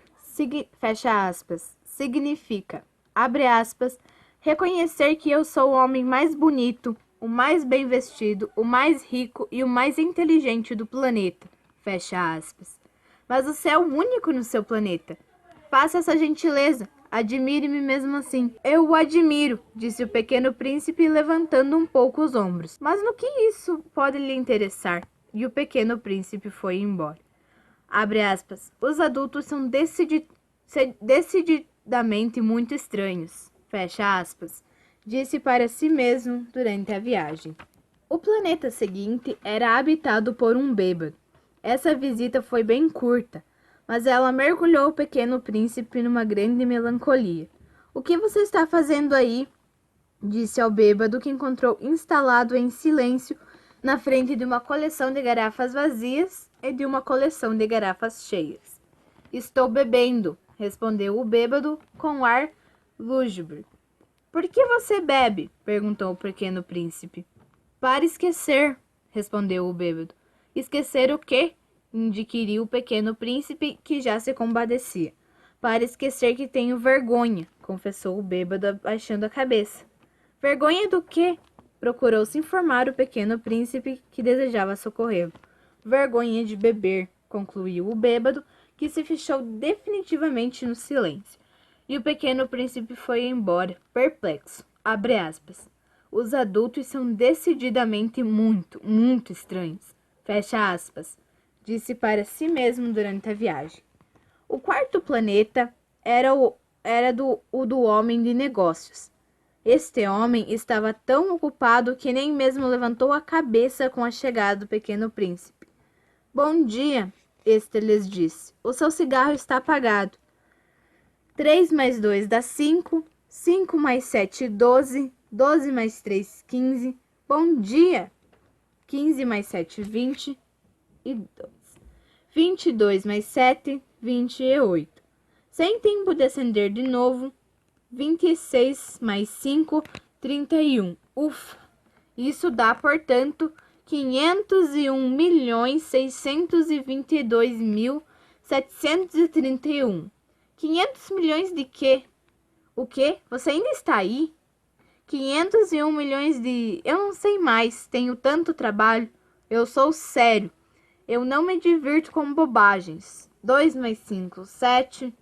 S1: fecha aspas, significa, abre aspas, reconhecer que eu sou o homem mais bonito, o mais bem vestido, o mais rico e o mais inteligente do planeta. Fecha aspas. Mas você é o único no seu planeta. Faça essa gentileza. Admire-me mesmo assim. Eu o admiro, disse o pequeno príncipe, levantando um pouco os ombros. Mas no que isso pode lhe interessar? E o pequeno príncipe foi embora. Abre aspas. Os adultos são decididamente muito estranhos. Fecha aspas. Disse para si mesmo durante a viagem. O planeta seguinte era habitado por um bêbado. Essa visita foi bem curta, mas ela mergulhou o pequeno príncipe numa grande melancolia. O que você está fazendo aí? disse ao bêbado que encontrou instalado em silêncio na frente de uma coleção de garrafas vazias e de uma coleção de garrafas cheias. Estou bebendo, respondeu o bêbado com ar lúgubre. Por que você bebe? Perguntou o pequeno príncipe. Para esquecer, respondeu o bêbado. Esquecer o quê? Inquiriu o pequeno príncipe, que já se compadecia. Para esquecer que tenho vergonha, confessou o bêbado, abaixando a cabeça. Vergonha do quê? Procurou se informar o pequeno príncipe, que desejava socorrê-lo. Vergonha de beber, concluiu o bêbado, que se fechou definitivamente no silêncio. E o pequeno príncipe foi embora, perplexo. Abre aspas. Os adultos são decididamente muito, muito estranhos. Fecha aspas. Disse para si mesmo durante a viagem. O quarto planeta era o do homem de negócios. Este homem estava tão ocupado que nem mesmo levantou a cabeça com a chegada do pequeno príncipe. Bom dia, este lhes disse. O seu cigarro está apagado. 3 mais 2 dá 5. 5 mais 7, 12. 12 mais 3, 15. Bom dia. 15 mais 7, 22. 22 mais 7, 28. Sem tempo de acender de novo. 26 mais 5, 31. Ufa! Isso dá, portanto, 501.622.731. 500 milhões de quê? O quê? Você ainda está aí? 501 milhões de... Eu não sei mais, tenho tanto trabalho. Eu sou sério. Eu não me divirto com bobagens. 2 mais 5, 7.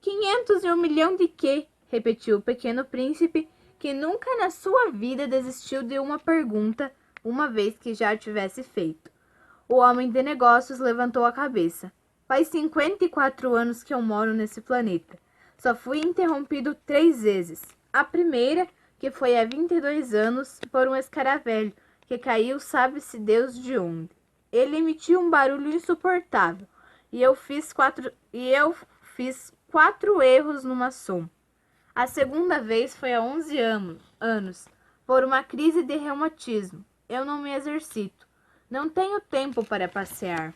S1: 501 milhão de quê? Repetiu o pequeno príncipe, que nunca na sua vida desistiu de uma pergunta, uma vez que já a tivesse feito. O homem de negócios levantou a cabeça. Faz 54 anos que eu moro nesse planeta. Só fui interrompido 3 vezes. A primeira, que foi há 22 anos, por um escaravelho, que caiu sabe-se Deus de onde. Ele emitiu um barulho insuportável, e eu fiz 4 erros numa soma. A segunda vez foi há 11 anos, por uma crise de reumatismo. Eu não me exercito. Não tenho tempo para passear.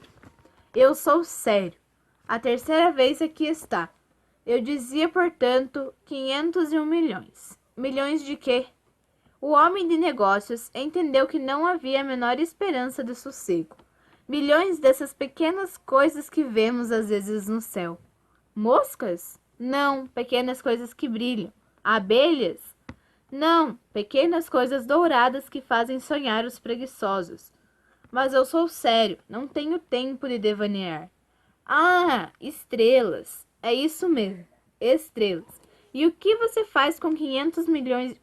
S1: Eu sou sério. A terceira vez aqui está. Eu dizia, portanto, 501 milhões. Milhões de quê? O homem de negócios entendeu que não havia a menor esperança de sossego. Milhões dessas pequenas coisas que vemos às vezes no céu. Moscas? Não, pequenas coisas que brilham. Abelhas? Não, pequenas coisas douradas que fazem sonhar os preguiçosos. Mas eu sou sério, não tenho tempo de devanear. Ah, estrelas. É isso mesmo, estrelas. E o que você faz com 500 milhões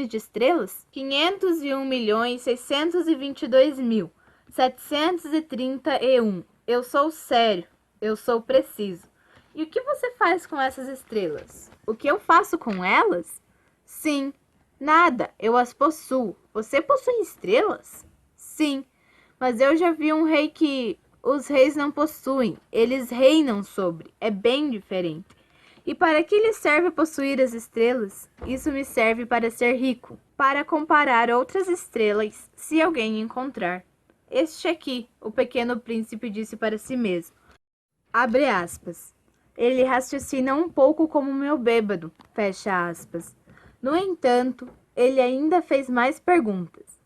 S1: de estrelas? 501.622.731. Eu sou sério, eu sou preciso. E o que você faz com essas estrelas? O que eu faço com elas? Sim, nada, eu as possuo. Você possui estrelas? Sim, mas eu já vi um rei que os reis não possuem, eles reinam sobre. É bem diferente. E para que lhe serve possuir as estrelas? Isso me serve para ser rico, para comparar outras estrelas, se alguém encontrar. Este aqui, o pequeno príncipe disse para si mesmo. Abre aspas. Ele raciocina um pouco como meu bêbado, fecha aspas. No entanto, ele ainda fez mais perguntas.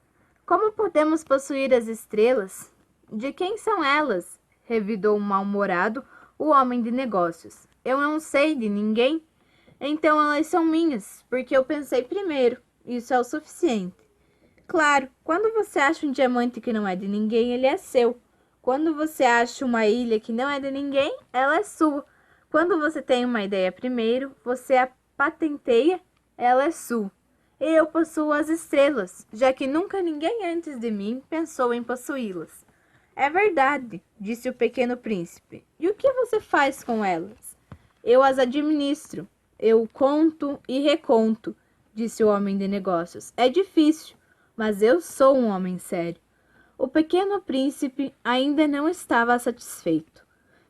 S1: Como podemos possuir as estrelas? De quem são elas? Revidou mal-humorado o homem de negócios. Eu não sei de ninguém. Então elas são minhas, porque eu pensei primeiro. Isso é o suficiente. Claro, quando você acha um diamante que não é de ninguém, ele é seu. Quando você acha uma ilha que não é de ninguém, ela é sua. Quando você tem uma ideia primeiro, você a patenteia, ela é sua. E eu possuo as estrelas, já que nunca ninguém antes de mim pensou em possuí-las. É verdade, disse o pequeno príncipe. E o que você faz com elas? Eu as administro. Eu conto e reconto, disse o homem de negócios. É difícil, mas eu sou um homem sério. O pequeno príncipe ainda não estava satisfeito.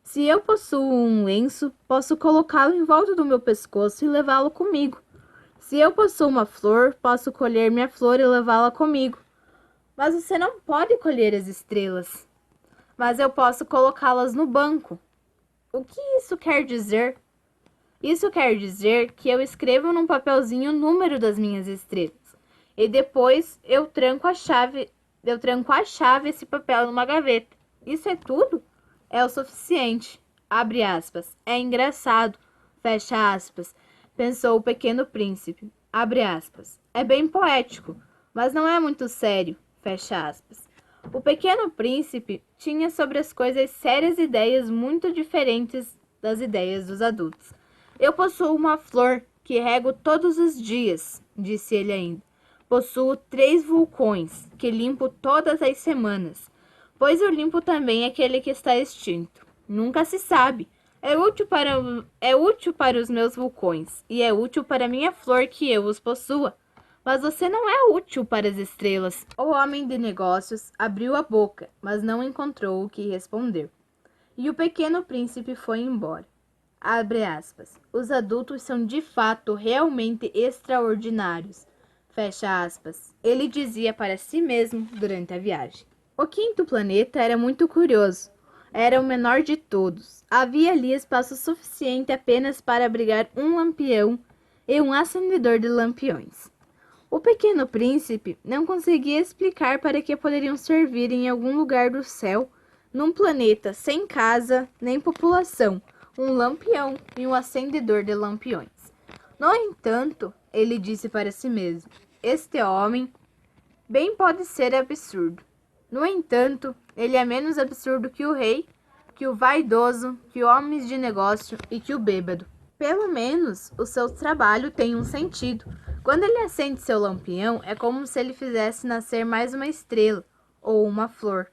S1: Se eu possuo um lenço, posso colocá-lo em volta do meu pescoço e levá-lo comigo. Se Se eu possuo uma flor, posso colher minha flor e levá-la comigo. Mas você não pode colher as estrelas. Mas eu posso colocá-las no banco. O que isso quer dizer? Isso quer dizer que eu escrevo num papelzinho o número das minhas estrelas. E depois eu tranco a chave esse papel numa gaveta. Isso é tudo? É o suficiente. Abre aspas. É engraçado. Fecha aspas. Pensou o pequeno príncipe. Abre aspas. É bem poético, mas não é muito sério. Fecha aspas. O pequeno príncipe tinha sobre as coisas sérias ideias muito diferentes das ideias dos adultos. Eu possuo uma flor que rego todos os dias, disse ele ainda. Possuo 3 vulcões que limpo todas as semanas, pois eu limpo também aquele que está extinto. Nunca se sabe. É útil para os meus vulcões e é útil para minha flor que eu os possua. Mas você não é útil para as estrelas. O homem de negócios abriu a boca, mas não encontrou o que responder. E o pequeno príncipe foi embora. Abre aspas. Os adultos são de fato realmente extraordinários. Fecha aspas. Ele dizia para si mesmo durante a viagem. O quinto planeta era muito curioso. Era o menor de todos. Havia ali espaço suficiente apenas para abrigar um lampião e um acendedor de lampiões. O pequeno príncipe não conseguia explicar para que poderiam servir em algum lugar do céu, num planeta sem casa nem população, um lampião e um acendedor de lampiões. No entanto, ele disse para si mesmo, este homem bem pode ser absurdo. No entanto, ele é menos absurdo que o rei, que o vaidoso, que homens de negócio e que o bêbado. Pelo menos, o seu trabalho tem um sentido. Quando ele acende seu lampião, é como se ele fizesse nascer mais uma estrela ou uma flor.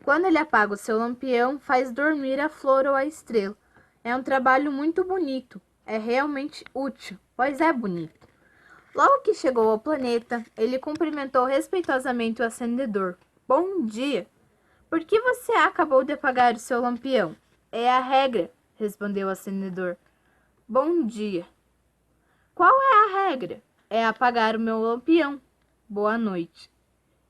S1: Quando ele apaga o seu lampião, faz dormir a flor ou a estrela. É um trabalho muito bonito. É realmente útil, pois é bonito. Logo que chegou ao planeta, ele cumprimentou respeitosamente o acendedor. Bom dia! Por que você acabou de apagar o seu lampião? É a regra, respondeu o acendedor. Bom dia. Qual é a regra? É apagar o meu lampião. Boa noite.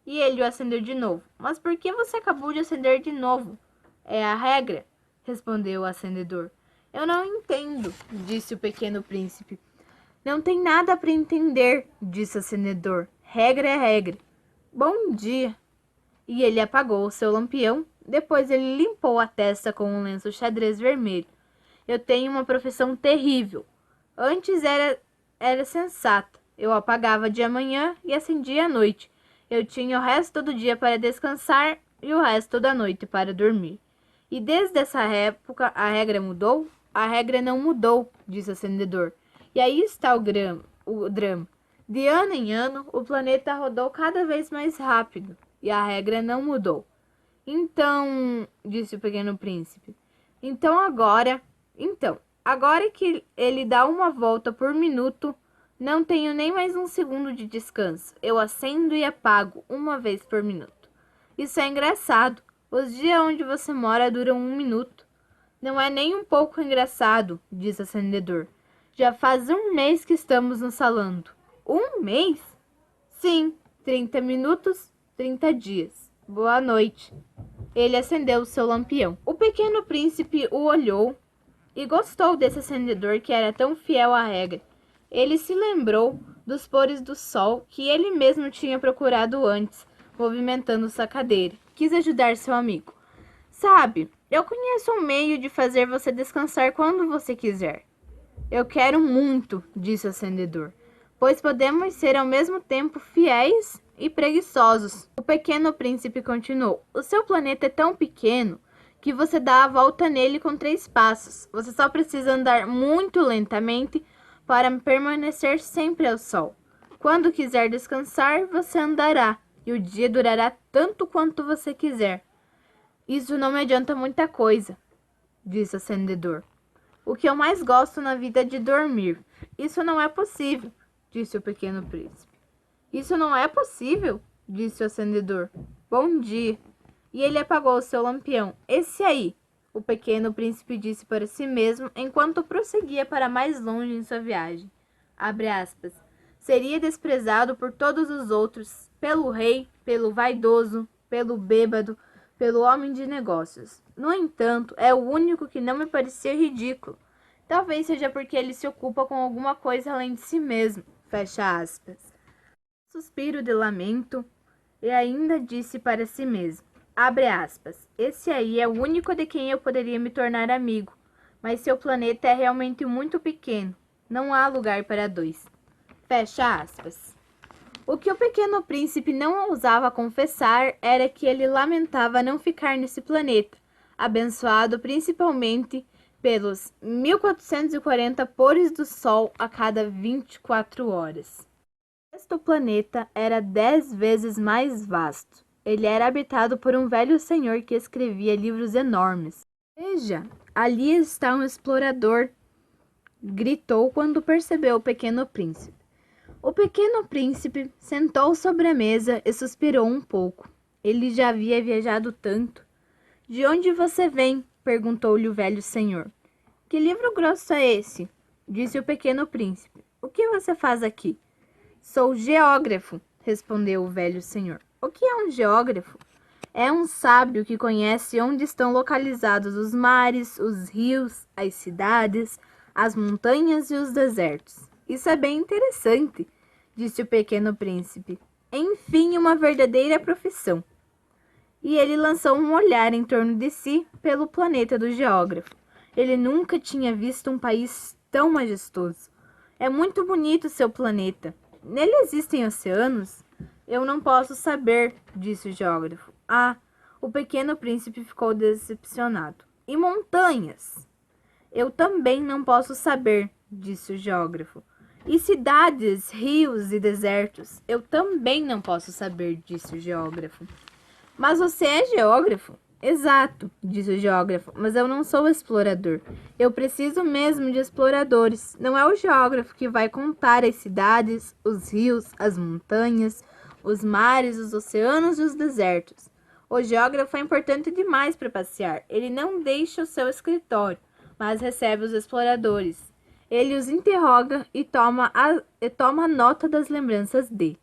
S1: E ele o acendeu de novo. Mas por que você acabou de acender de novo? É a regra, respondeu o acendedor. Eu não entendo, disse o pequeno príncipe. Não tem nada para entender, disse o acendedor. Regra é regra. Bom dia. E ele apagou o seu lampião. Depois ele limpou a testa com um lenço xadrez vermelho. Eu tenho uma profissão terrível. Antes era sensata. Eu apagava de manhã e acendia à noite. Eu tinha o resto do dia para descansar e o resto da noite para dormir. E desde essa época a regra mudou? A regra não mudou, disse o acendedor. E aí está o drama. De ano em ano, o planeta rodou cada vez mais rápido e a regra não mudou. Então, disse o pequeno príncipe, agora que ele dá uma volta por minuto, não tenho nem mais um segundo de descanso. Eu acendo e apago uma vez por minuto. Isso é engraçado. Os dias onde você mora duram um minuto. Não é nem um pouco engraçado, disse o acendedor. Já faz um mês que estamos nos falando. Um mês? Sim, 30 minutos, 30 dias. Boa noite. Ele acendeu o seu lampião. O pequeno príncipe o olhou e gostou desse acendedor que era tão fiel à regra. Ele se lembrou dos pôres do sol que ele mesmo tinha procurado antes, movimentando sua cadeira. Quis ajudar seu amigo. Sabe, eu conheço um meio de fazer você descansar quando você quiser. Eu quero muito, disse o acendedor, pois podemos ser ao mesmo tempo fiéis e preguiçosos. O pequeno príncipe continuou. O seu planeta é tão pequeno que você dá a volta nele com 3 passos. Você só precisa andar muito lentamente para permanecer sempre ao sol. Quando quiser descansar, você andará, e o dia durará tanto quanto você quiser. Isso não me adianta muita coisa, disse o acendedor. O que eu mais gosto na vida é de dormir. Isso não é possível, disse o pequeno príncipe. Isso não é possível, disse o acendedor. Bom dia. E ele apagou o seu lampião. Esse aí, o pequeno príncipe disse para si mesmo enquanto prosseguia para mais longe em sua viagem. Abre aspas. Seria desprezado por todos os outros, pelo rei, pelo vaidoso, pelo bêbado, pelo homem de negócios. No entanto, é o único que não me parecia ridículo. Talvez seja porque ele se ocupa com alguma coisa além de si mesmo. Fecha aspas. Suspiro de lamento e ainda disse para si mesmo. Abre aspas. Esse aí é o único de quem eu poderia me tornar amigo. Mas seu planeta é realmente muito pequeno. Não há lugar para dois. Fecha aspas. O que o pequeno príncipe não ousava confessar era que ele lamentava não ficar nesse planeta, abençoado principalmente pelos 1440 pôres do sol a cada 24 horas. Este planeta era 10 vezes mais vasto. Ele era habitado por um velho senhor que escrevia livros enormes. Veja, ali está um explorador, gritou quando percebeu o pequeno príncipe. O pequeno príncipe sentou sobre a mesa e suspirou um pouco. Ele já havia viajado tanto. De onde você vem? Perguntou-lhe o velho senhor. Que livro grosso é esse? Disse o pequeno príncipe. O que você faz aqui? Sou geógrafo, respondeu o velho senhor. O que é um geógrafo? É um sábio que conhece onde estão localizados os mares, os rios, as cidades, as montanhas e os desertos. Isso é bem interessante, disse o pequeno príncipe. Enfim, uma verdadeira profissão. E ele lançou um olhar em torno de si pelo planeta do geógrafo. Ele nunca tinha visto um país tão majestoso. É muito bonito seu planeta. Nele existem oceanos? Eu não posso saber, disse o geógrafo. Ah, o pequeno príncipe ficou decepcionado. E montanhas? Eu também não posso saber, disse o geógrafo. E cidades, rios e desertos? Eu também não posso saber, disse o geógrafo. Mas você é geógrafo? Exato, disse o geógrafo, mas eu não sou explorador. Eu preciso mesmo de exploradores. Não é o geógrafo que vai contar as cidades, os rios, as montanhas, os mares, os oceanos e os desertos. O geógrafo é importante demais para passear. Ele não deixa o seu escritório, mas recebe os exploradores. Ele os interroga e toma nota das lembranças de.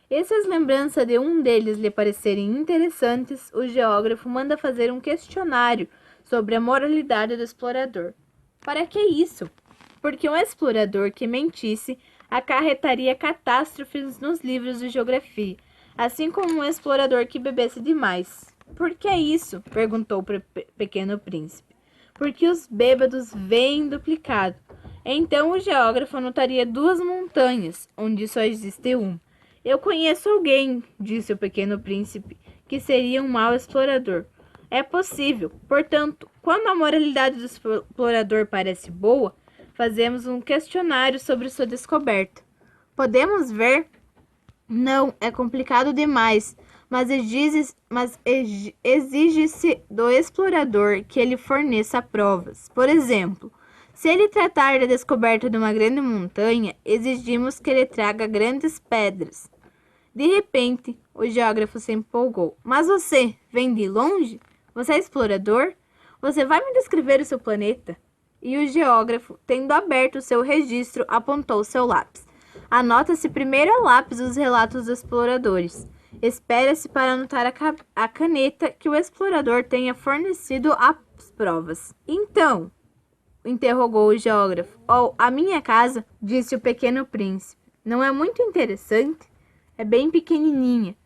S1: E se as lembranças de um deles lhe parecerem interessantes, o geógrafo manda fazer um questionário sobre a moralidade do explorador. Para que isso? Porque um explorador que mentisse acarretaria catástrofes nos livros de geografia, assim como um explorador que bebesse demais. Por que isso? Perguntou o pequeno príncipe. Porque os bêbados veem duplicado. Então o geógrafo anotaria 2 montanhas, onde só existe uma. Eu conheço alguém, disse o pequeno príncipe, que seria um mau explorador. É possível. Portanto, quando a moralidade do explorador parece boa, fazemos um questionário sobre sua descoberta. Podemos ver? Não, é complicado demais, mas exige-se do explorador que ele forneça provas. Por exemplo, se ele tratar da descoberta de uma grande montanha, exigimos que ele traga grandes pedras. De repente, o geógrafo se empolgou. Mas você vem de longe? Você é explorador? Você vai me descrever o seu planeta? E o geógrafo, tendo aberto o seu registro, apontou seu lápis. Anota-se primeiro a lápis os relatos dos exploradores. Espera-se para anotar a caneta que o explorador tenha fornecido as provas. Então, interrogou o geógrafo. Oh, a minha casa, disse o pequeno príncipe. Não é muito interessante? É bem pequenininha.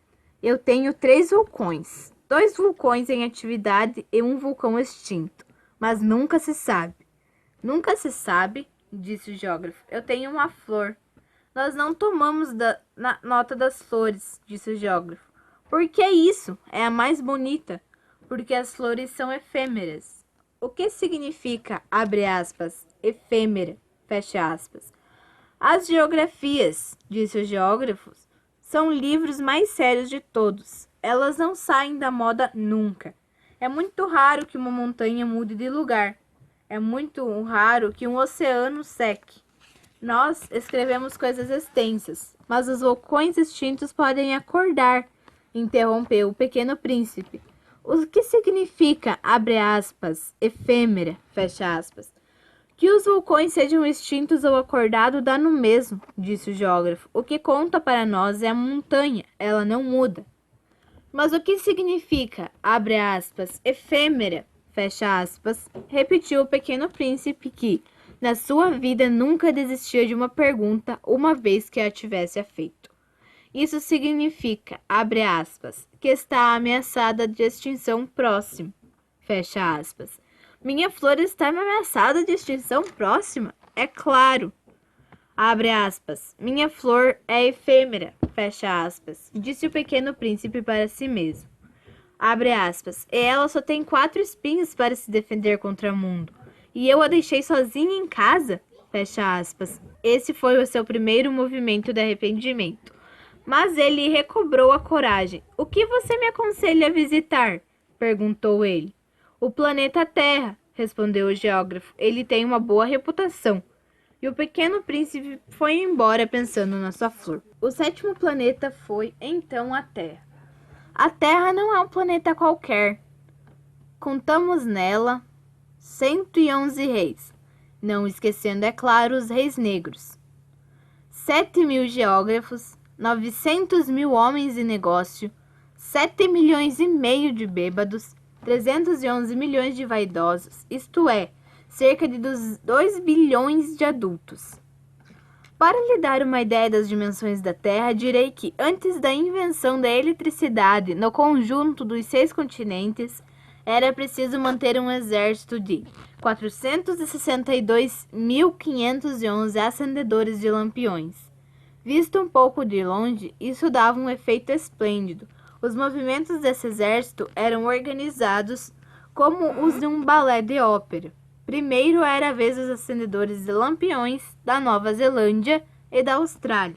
S1: Eu tenho 3 vulcões. 2 vulcões em atividade e um vulcão extinto. Mas nunca se sabe. Nunca se sabe, disse o geógrafo. Eu tenho uma flor. Nós não tomamos nota das flores, disse o geógrafo. Por que isso? É a mais bonita. Porque as flores são efêmeras. O que significa, abre aspas, efêmera, fecha aspas? As geografias, disse o geógrafo, são livros mais sérios de todos. Elas não saem da moda nunca. É muito raro que uma montanha mude de lugar. É muito raro que um oceano seque. Nós escrevemos coisas extensas, mas os vulcões extintos podem acordar, interrompeu o pequeno príncipe. O que significa, abre aspas, efêmera, fecha aspas? Que os vulcões sejam extintos ou acordados dá no mesmo, disse o geógrafo. O que conta para nós é a montanha, ela não muda. Mas o que significa, abre aspas, efêmera, fecha aspas, repetiu o pequeno príncipe que, na sua vida, nunca desistia de uma pergunta uma vez que a tivesse feito. Isso significa, abre aspas, que está ameaçada de extinção próxima, fecha aspas. Minha flor está ameaçada de extinção próxima? É claro. Abre aspas. Minha flor é efêmera, fecha aspas, disse o pequeno príncipe para si mesmo. Abre aspas. E ela só tem 4 espinhos para se defender contra o mundo. E eu a deixei sozinha em casa? Fecha aspas. Esse foi o seu primeiro movimento de arrependimento. Mas ele recobrou a coragem. O que você me aconselha a visitar? Perguntou ele. O planeta Terra, respondeu o geógrafo. Ele tem uma boa reputação. E o pequeno príncipe foi embora pensando na sua flor. O 7º planeta foi, então, a Terra. A Terra não é um planeta qualquer. Contamos nela 111 reis, não esquecendo, é claro, os reis negros. 7.000 geógrafos, 900.000 homens de negócio, 7 milhões e meio de bêbados, 311 milhões de vaidosos, isto é, cerca de 2 bilhões de adultos. Para lhe dar uma ideia das dimensões da Terra, direi que, antes da invenção da eletricidade no conjunto dos 6 continentes, era preciso manter um exército de 462.511 acendedores de lampiões. Visto um pouco de longe, isso dava um efeito esplêndido. Os movimentos desse exército eram organizados como os de um balé de ópera. Primeiro era a vez dos acendedores de lampiões da Nova Zelândia e da Austrália.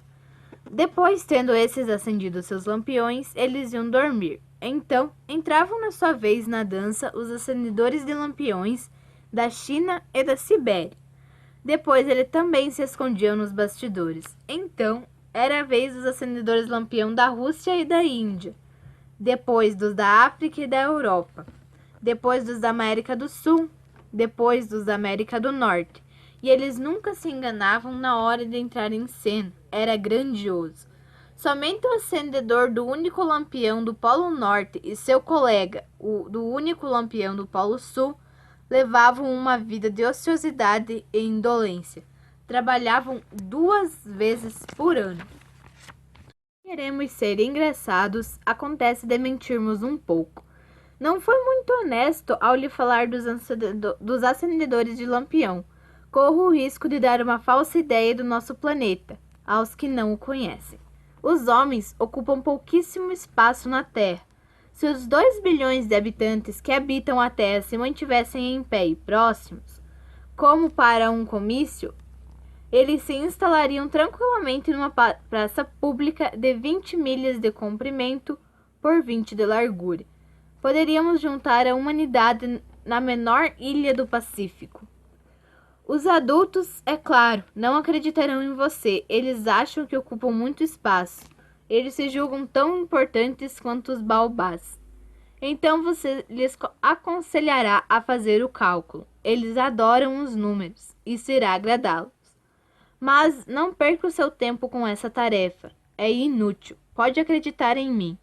S1: Depois, tendo esses acendido seus lampiões, eles iam dormir. Então, entravam na sua vez na dança os acendedores de lampiões da China e da Sibéria. Depois, ele também se escondiam nos bastidores. Então, era a vez dos acendedores lampião da Rússia e da Índia. Depois, dos da África e da Europa. Depois, dos da América do Sul. Depois, dos da América do Norte. E eles nunca se enganavam na hora de entrar em cena. Era grandioso. Somente o acendedor do único lampião do Polo Norte e seu colega, o do único lampião do Polo Sul, levavam uma vida de ociosidade e indolência. Trabalhavam 2 vezes por ano. Queremos ser engraçados, acontece de mentirmos um pouco. Não foi muito honesto ao lhe falar dos acendedores de lampião. Corro o risco de dar uma falsa ideia do nosso planeta aos que não o conhecem. Os homens ocupam pouquíssimo espaço na Terra. Se os 2 bilhões de habitantes que habitam a Terra se mantivessem em pé e próximos, como para um comício, eles se instalariam tranquilamente numa praça pública de 20 milhas de comprimento por 20 de largura. Poderíamos juntar a humanidade na menor ilha do Pacífico. Os adultos, é claro, não acreditarão em você. Eles acham que ocupam muito espaço. Eles se julgam tão importantes quanto os baobás. Então você lhes aconselhará a fazer o cálculo. Eles adoram os números. Isso irá agradá-los. Mas não perca o seu tempo com essa tarefa. É inútil. Pode acreditar em mim.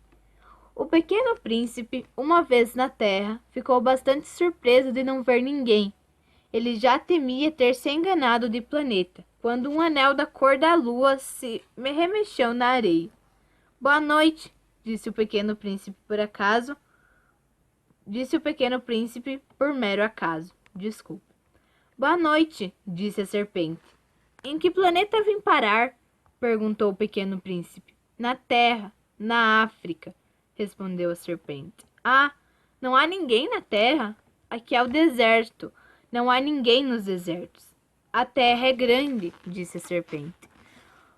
S1: O pequeno príncipe, uma vez na terra, ficou bastante surpreso de não ver ninguém. Ele já temia ter se enganado de planeta, quando um anel da cor da lua se remexeu na areia. Boa noite, disse o pequeno príncipe por mero acaso. Desculpe. Boa noite, disse a serpente. Em que planeta vim parar? Perguntou o pequeno príncipe. Na Terra, na África, respondeu a serpente. Ah, não há ninguém na Terra? Aqui é o deserto. Não há ninguém nos desertos. A terra é grande, disse a serpente.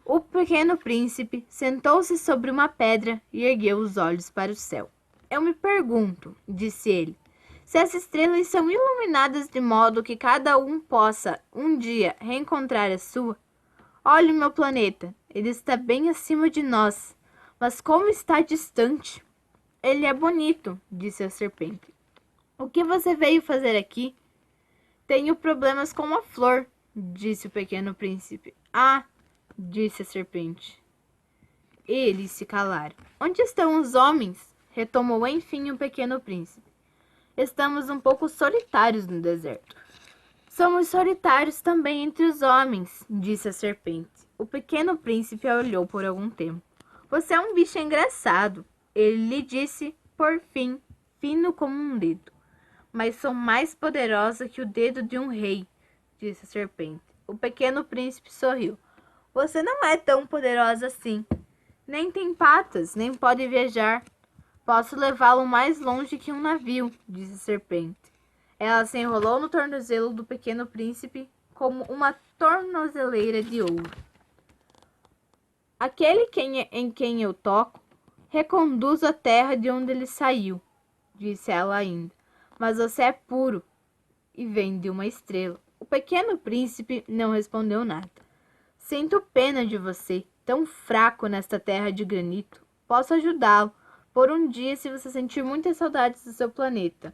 S1: O pequeno príncipe sentou-se sobre uma pedra e ergueu os olhos para o céu. Eu me pergunto, disse ele, se as estrelas são iluminadas de modo que cada um possa, um dia, reencontrar a sua. Olhe o meu planeta, ele está bem acima de nós, mas como está distante. Ele é bonito, disse a serpente. O que você veio fazer aqui? Tenho problemas com a flor, disse o pequeno príncipe. Ah, disse a serpente. Eles se calaram. Onde estão os homens? Retomou enfim o pequeno príncipe. Estamos um pouco solitários no deserto. Somos solitários também entre os homens, disse a serpente. O pequeno príncipe a olhou por algum tempo. Você é um bicho engraçado, ele lhe disse, por fim, fino como um dedo. Mas sou mais poderosa que o dedo de um rei, disse a serpente. O pequeno príncipe sorriu. Você não é tão poderosa assim. Nem tem patas, nem pode viajar. Posso levá-lo mais longe que um navio, disse a serpente. Ela se enrolou no tornozelo do pequeno príncipe como uma tornozeleira de ouro. Aquele em quem eu toco, reconduzo a terra de onde ele saiu, disse ela ainda. Mas você é puro e vem de uma estrela. O pequeno príncipe não respondeu nada. Sinto pena de você, tão fraco nesta terra de granito. Posso ajudá-lo por um dia se você sentir muitas saudades do seu planeta.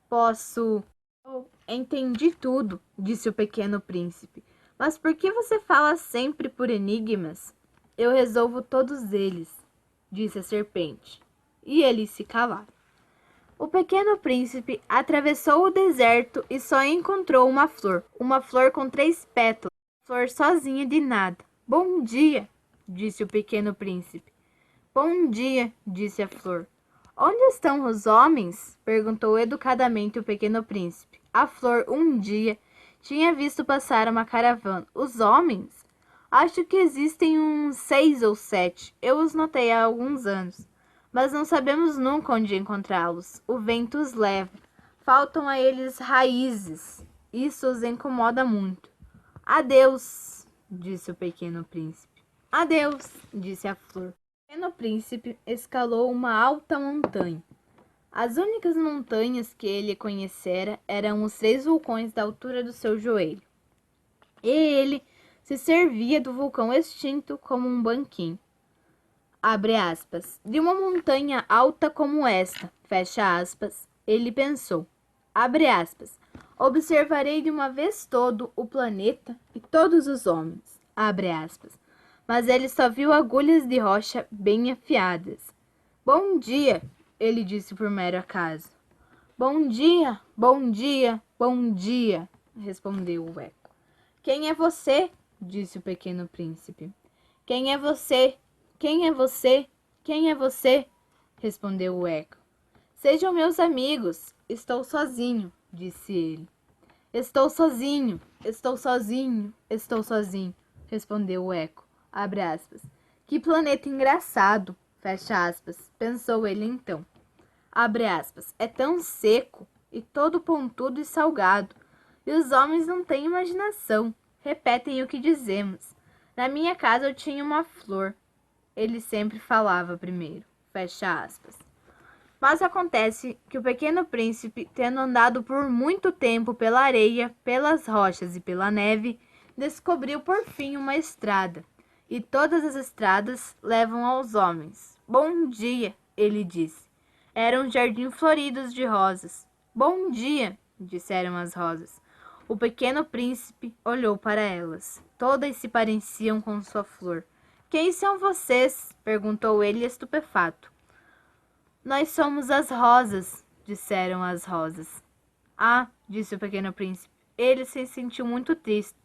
S1: Posso... Entendi tudo, disse o pequeno príncipe. Mas por que você fala sempre por enigmas? Eu resolvo todos eles, disse a serpente. E eles se calaram. O pequeno príncipe atravessou o deserto e só encontrou uma flor com 3 pétalas, flor sozinha de nada. Bom dia, disse o pequeno príncipe. Bom dia, disse a flor. Onde estão os homens? Perguntou educadamente o pequeno príncipe. A flor um dia tinha visto passar uma caravana. Os homens? Acho que existem uns 6 ou 7. Eu os notei há alguns anos. Mas não sabemos nunca onde encontrá-los. O vento os leva. Faltam a eles raízes. Isso os incomoda muito. Adeus, disse o pequeno príncipe. Adeus, disse a flor. O pequeno príncipe escalou uma alta montanha. As únicas montanhas que ele conhecera eram os 3 vulcões da altura do seu joelho. E ele se servia do vulcão extinto como um banquinho. Abre aspas. De uma montanha alta como esta, fecha aspas, ele pensou. Abre aspas. Observarei de uma vez todo o planeta e todos os homens. Abre aspas. Mas ele só viu agulhas de rocha bem afiadas. Bom dia, ele disse por mero acaso. Bom dia, bom dia, bom dia, respondeu o eco. Quem é você? Disse o pequeno príncipe. Quem é você? Quem é você? Quem é você? Respondeu o eco. Sejam meus amigos. Estou sozinho, disse ele. Estou sozinho, estou sozinho, estou sozinho, respondeu o eco. Abre aspas. Que planeta engraçado, fecha aspas, pensou ele então. Abre aspas. É tão seco e todo pontudo e salgado. E os homens não têm imaginação. Repetem o que dizemos. Na minha casa eu tinha uma flor. Ele sempre falava primeiro. Fecha aspas. Mas acontece que o pequeno príncipe, tendo andado por muito tempo pela areia, pelas rochas e pela neve, descobriu por fim uma estrada. E todas as estradas levam aos homens. Bom dia, ele disse. Era um jardim florido de rosas. Bom dia, disseram as rosas. O pequeno príncipe olhou para elas. Todas se pareciam com sua flor. Quem são vocês? Perguntou ele estupefato. Nós somos as rosas, disseram as rosas. Ah, disse o pequeno príncipe. Ele se sentiu muito triste.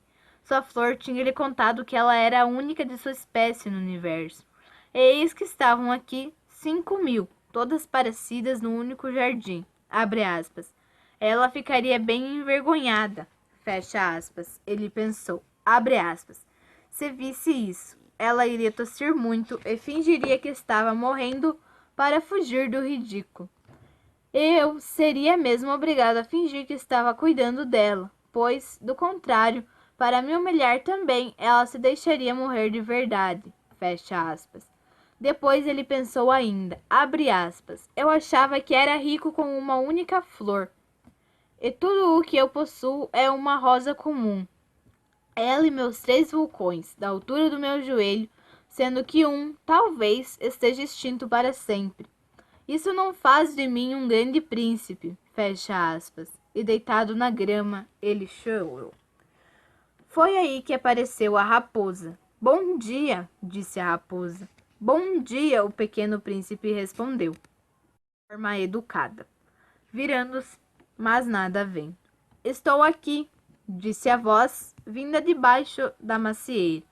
S1: Sua flor tinha lhe contado que ela era a única de sua espécie no universo. Eis que estavam aqui 5.000, todas parecidas no único jardim. Abre aspas. Ela ficaria bem envergonhada. Fecha aspas. Ele pensou. Abre aspas. Se visse isso, ela iria tossir muito e fingiria que estava morrendo para fugir do ridículo. Eu seria mesmo obrigado a fingir que estava cuidando dela, pois, do contrário, para me humilhar também, ela se deixaria morrer de verdade. Fecha aspas. Depois ele pensou ainda, abre aspas, eu achava que era rico com uma única flor. E tudo o que eu possuo é uma rosa comum. Ela e meus 3 vulcões, da altura do meu joelho, sendo que um, talvez, esteja extinto para sempre. Isso não faz de mim um grande príncipe, fecha aspas. e deitado na grama, ele chorou. Foi aí que apareceu a raposa. Bom dia, disse a raposa. Bom dia, o pequeno príncipe respondeu, de forma educada, virando-se, mas nada vendo. Estou aqui, disse a voz, vinda debaixo da macieira.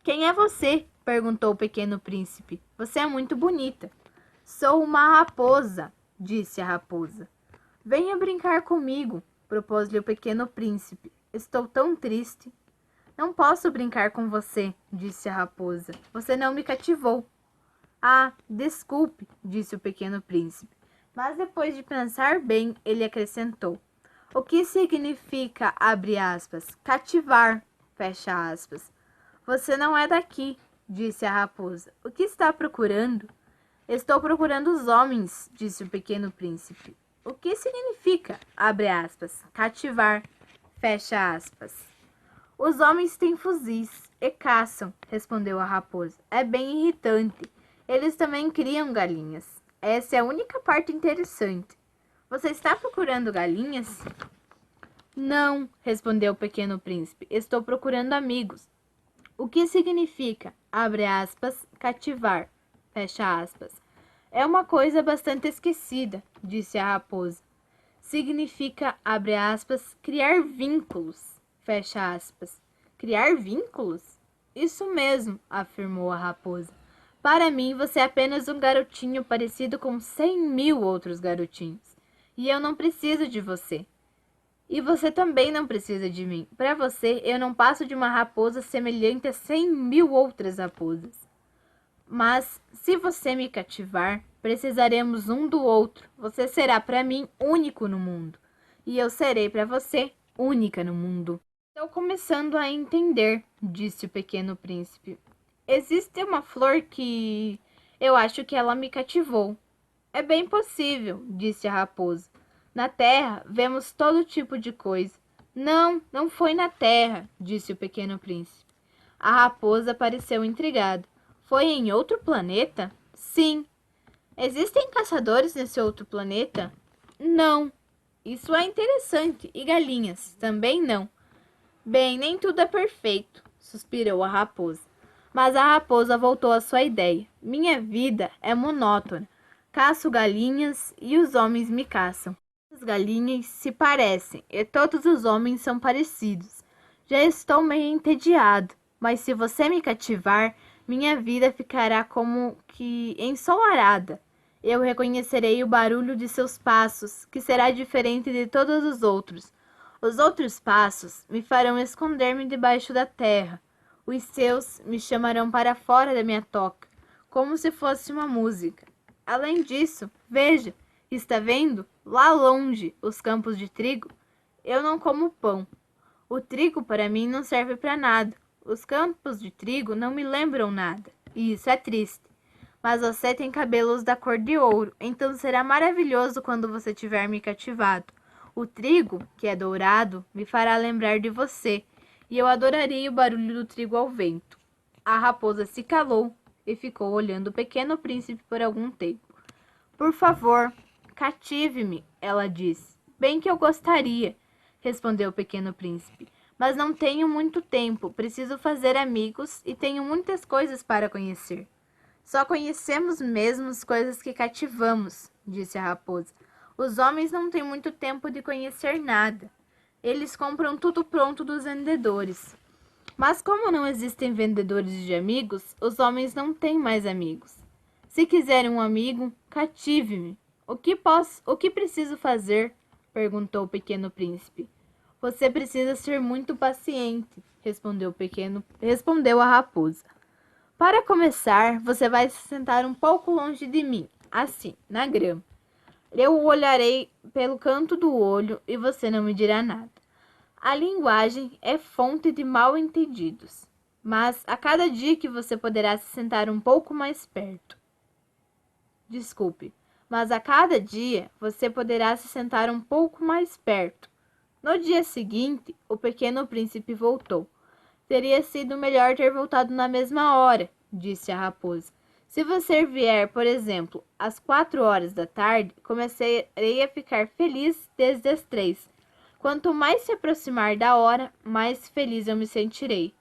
S1: Quem é você? Perguntou o pequeno príncipe. Você é muito bonita. Sou uma raposa, disse a raposa. Venha brincar comigo, propôs-lhe o pequeno príncipe. Estou tão triste. Não posso brincar com você, disse a raposa. Você não me cativou. Ah, desculpe, disse o pequeno príncipe. Mas depois de pensar bem, ele acrescentou. O que significa, abre aspas, cativar, fecha aspas. Você não é daqui, disse a raposa. O que está procurando? Estou procurando os homens, disse o pequeno príncipe. O que significa, abre aspas, cativar, fecha aspas. Os homens têm fuzis e caçam, respondeu a raposa. É bem irritante. Eles também criam galinhas. Essa é a única parte interessante. Você está procurando galinhas? Não, respondeu o pequeno príncipe. Estou procurando amigos. O que significa, abre aspas, cativar, fecha aspas. É uma coisa bastante esquecida, disse a raposa. Significa, abre aspas, criar vínculos, fecha aspas. Criar vínculos? Isso mesmo, afirmou a raposa. Para mim, você é apenas um garotinho parecido com 100.000 outros garotinhos. E eu não preciso de você. E você também não precisa de mim. Para você, eu não passo de uma raposa semelhante a 100.000 outras raposas. Mas, se você me cativar, precisaremos um do outro. Você será para mim único no mundo. E eu serei para você única no mundo. Estou começando a entender, disse o pequeno príncipe. Existe uma flor que eu acho que ela me cativou. É bem possível, disse a raposa. Na terra vemos todo tipo de coisa. Não, não foi na terra, disse o pequeno príncipe. A raposa pareceu intrigada. Foi em outro planeta? Sim. Existem caçadores nesse outro planeta? Não. Isso é interessante. E galinhas? Também não. Bem, nem tudo é perfeito, suspirou a raposa. Mas a raposa voltou à sua ideia. Minha vida é monótona. Caço galinhas e os homens me caçam. As galinhas se parecem e todos os homens são parecidos. Já estou meio entediado, mas se você me cativar, minha vida ficará como que ensolarada. Eu reconhecerei o barulho de seus passos, que será diferente de todos os outros. Os outros passos me farão esconder-me debaixo da terra. Os seus me chamarão para fora da minha toca, como se fosse uma música. Além disso, veja, está vendo? Lá longe, os campos de trigo? Eu não como pão. O trigo para mim não serve para nada. Os campos de trigo não me lembram nada. E isso é triste. Mas você tem cabelos da cor de ouro, então será maravilhoso quando você tiver me cativado. O trigo, que é dourado, me fará lembrar de você, e eu adorarei o barulho do trigo ao vento. A raposa se calou e ficou olhando o pequeno príncipe por algum tempo. Por favor, cative-me, ela disse. Bem que eu gostaria, respondeu o pequeno príncipe. Mas não tenho muito tempo, preciso fazer amigos e tenho muitas coisas para conhecer. Só conhecemos mesmo as coisas que cativamos, disse a raposa. Os homens não têm muito tempo de conhecer nada. Eles compram tudo pronto dos vendedores. Mas como não existem vendedores de amigos, os homens não têm mais amigos. Se quiserem um amigo, cative-me. O que preciso fazer? Perguntou o pequeno príncipe. Você precisa ser muito paciente, respondeu a raposa. Para começar, você vai se sentar um pouco longe de mim, assim, na grama. Eu o olharei pelo canto do olho e você não me dirá nada. A linguagem é fonte de mal-entendidos, mas a cada dia que você poderá se sentar um pouco mais perto. Desculpe, mas a cada dia você poderá se sentar um pouco mais perto. No dia seguinte, o pequeno príncipe voltou. Teria sido melhor ter voltado na mesma hora, disse a raposa. Se você vier, por exemplo, às 4 horas da tarde, começarei a ficar feliz desde as 3. Quanto mais se aproximar da hora, mais feliz eu me sentirei.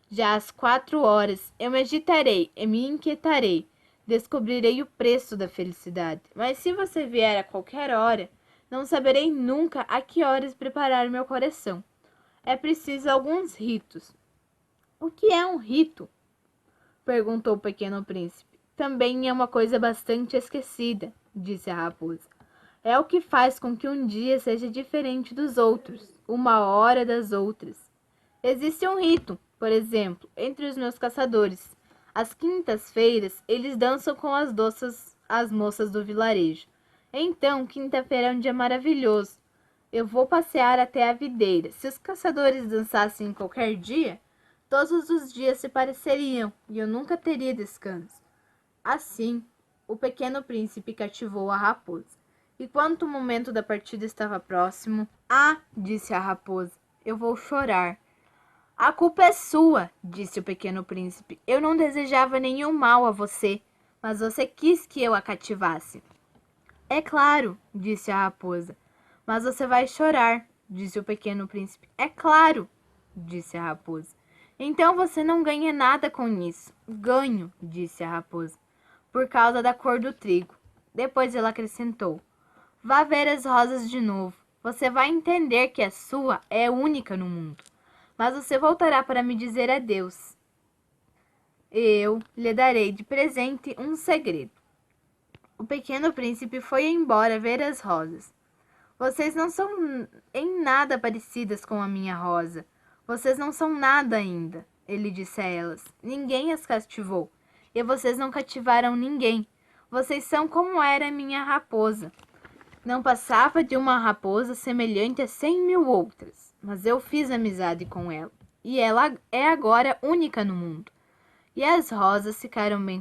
S1: Já às 4 horas, eu me agitarei e me inquietarei. Descobrirei o preço da felicidade. Mas se você vier a qualquer hora, não saberei nunca a que horas preparar meu coração. É preciso alguns ritos. O que é um rito? Perguntou o pequeno príncipe. Também é uma coisa bastante esquecida, disse a raposa. É o que faz com que um dia seja diferente dos outros, uma hora das outras. Existe um rito, por exemplo, entre os meus caçadores. Às quintas-feiras, eles dançam com as moças do vilarejo. Então, quinta-feira é um dia maravilhoso. Eu vou passear até a videira. Se os caçadores dançassem em qualquer dia, todos os dias se pareceriam e eu nunca teria descanso. Assim, o pequeno príncipe cativou a raposa. E quando o momento da partida estava próximo, disse a raposa, eu vou chorar. A culpa é sua, disse o pequeno príncipe. Eu não desejava nenhum mal a você, mas você quis que eu a cativasse. É claro, disse a raposa. Mas você vai chorar, disse o pequeno príncipe. É claro, disse a raposa. Então você não ganha nada com isso. Ganho, disse a raposa, por causa da cor do trigo. Depois ela acrescentou: vá ver as rosas de novo. Você vai entender que a sua é única no mundo. Mas você voltará para me dizer adeus. Eu lhe darei de presente um segredo. O pequeno príncipe foi embora ver as rosas. Vocês não são em nada parecidas com a minha rosa. Vocês não são nada ainda, ele disse a elas. Ninguém as cativou. E vocês não cativaram ninguém. Vocês são como era a minha raposa. Não passava de uma raposa semelhante a 100.000 outras, mas eu fiz amizade com ela, e ela é agora única no mundo. E as rosas ficaram bem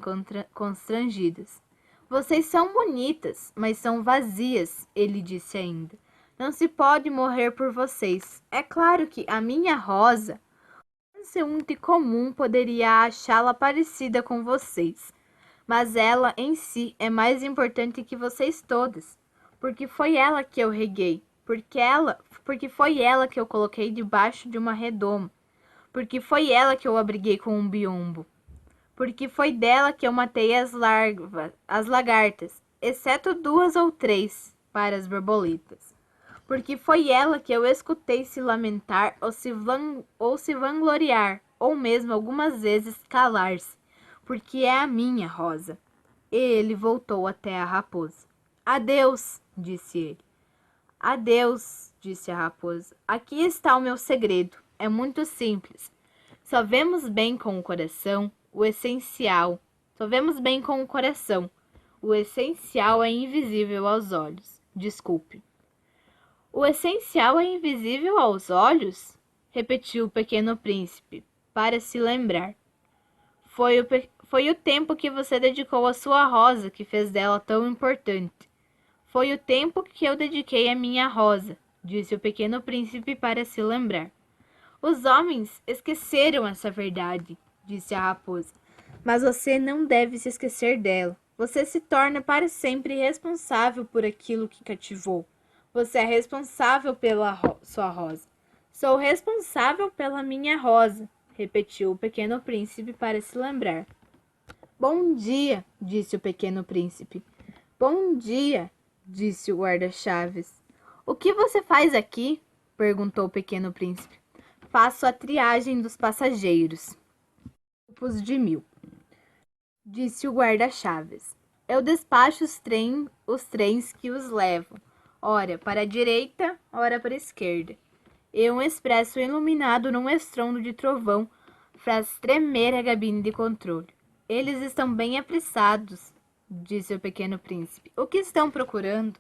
S1: constrangidas. Vocês são bonitas, mas são vazias, ele disse ainda. Não se pode morrer por vocês. É claro que a minha rosa, um transeunte comum, poderia achá-la parecida com vocês, mas ela em si é mais importante que vocês todas, porque foi ela que eu reguei, porque foi ela que eu coloquei debaixo de uma redoma, porque foi ela que eu abriguei com um biombo, porque foi dela que eu matei as lagartas, exceto 2 ou 3 para as borboletas, porque foi ela que eu escutei se lamentar ou se vangloriar, ou mesmo algumas vezes calar-se, porque é a minha rosa. E ele voltou até a raposa. Adeus, disse ele. Adeus, disse a raposa. Aqui está o meu segredo. É muito simples. Só vemos bem com o coração o essencial. Só vemos bem com o coração. O essencial é invisível aos olhos. Desculpe. O essencial é invisível aos olhos? Repetiu o pequeno príncipe, para se lembrar. Foi o tempo que você dedicou à sua rosa que fez dela tão importante. Foi o tempo que eu dediquei à minha rosa, disse o pequeno príncipe para se lembrar. Os homens esqueceram essa verdade, disse a raposa. Mas você não deve se esquecer dela. Você se torna para sempre responsável por aquilo que cativou. Você é responsável pela sua rosa. Sou responsável pela minha rosa, repetiu o pequeno príncipe para se lembrar. Bom dia, disse o pequeno príncipe. Bom dia, disse o guarda-chaves. O que você faz aqui? Perguntou o pequeno príncipe. Faço a triagem dos passageiros. Grupos de 1.000, disse o guarda-chaves. Eu despacho os trens que os levam, ora para a direita, ora para a esquerda. E um expresso iluminado num estrondo de trovão faz tremer a cabine de controle. Eles estão bem apressados, disse o pequeno príncipe. O que estão procurando?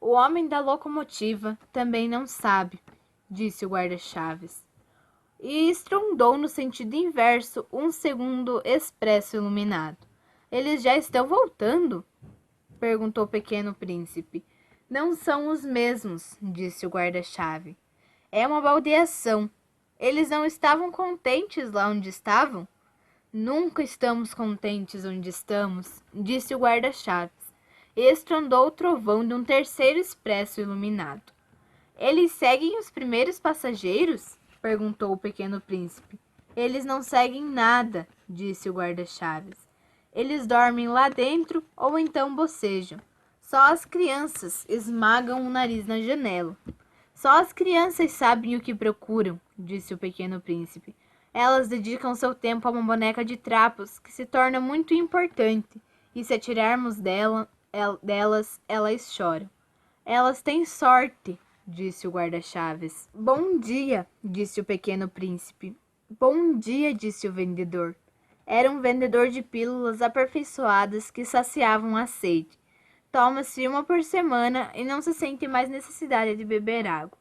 S1: O homem da locomotiva também não sabe, disse o guarda-chaves. E estrondou no sentido inverso um segundo expresso iluminado. Eles já estão voltando? Perguntou o pequeno príncipe. Não são os mesmos, disse o guarda-chave. É uma baldeação. Eles não estavam contentes lá onde estavam? Nunca estamos contentes onde estamos, disse o guarda-chaves, e estrondou o trovão de um terceiro expresso iluminado. Eles seguem os primeiros passageiros? Perguntou o pequeno príncipe. Eles não seguem nada, disse o guarda-chaves. Eles dormem lá dentro ou então bocejam. Só as crianças esmagam o nariz na janela. Só as crianças sabem o que procuram, disse o pequeno príncipe. Elas dedicam seu tempo a uma boneca de trapos que se torna muito importante, e se atirarmos delas, elas choram. Elas têm sorte, disse o guarda-chaves. Bom dia, disse o pequeno príncipe. Bom dia, disse o vendedor. Era um vendedor de pílulas aperfeiçoadas que saciavam a sede. Toma-se uma por semana e não se sente mais necessidade de beber água.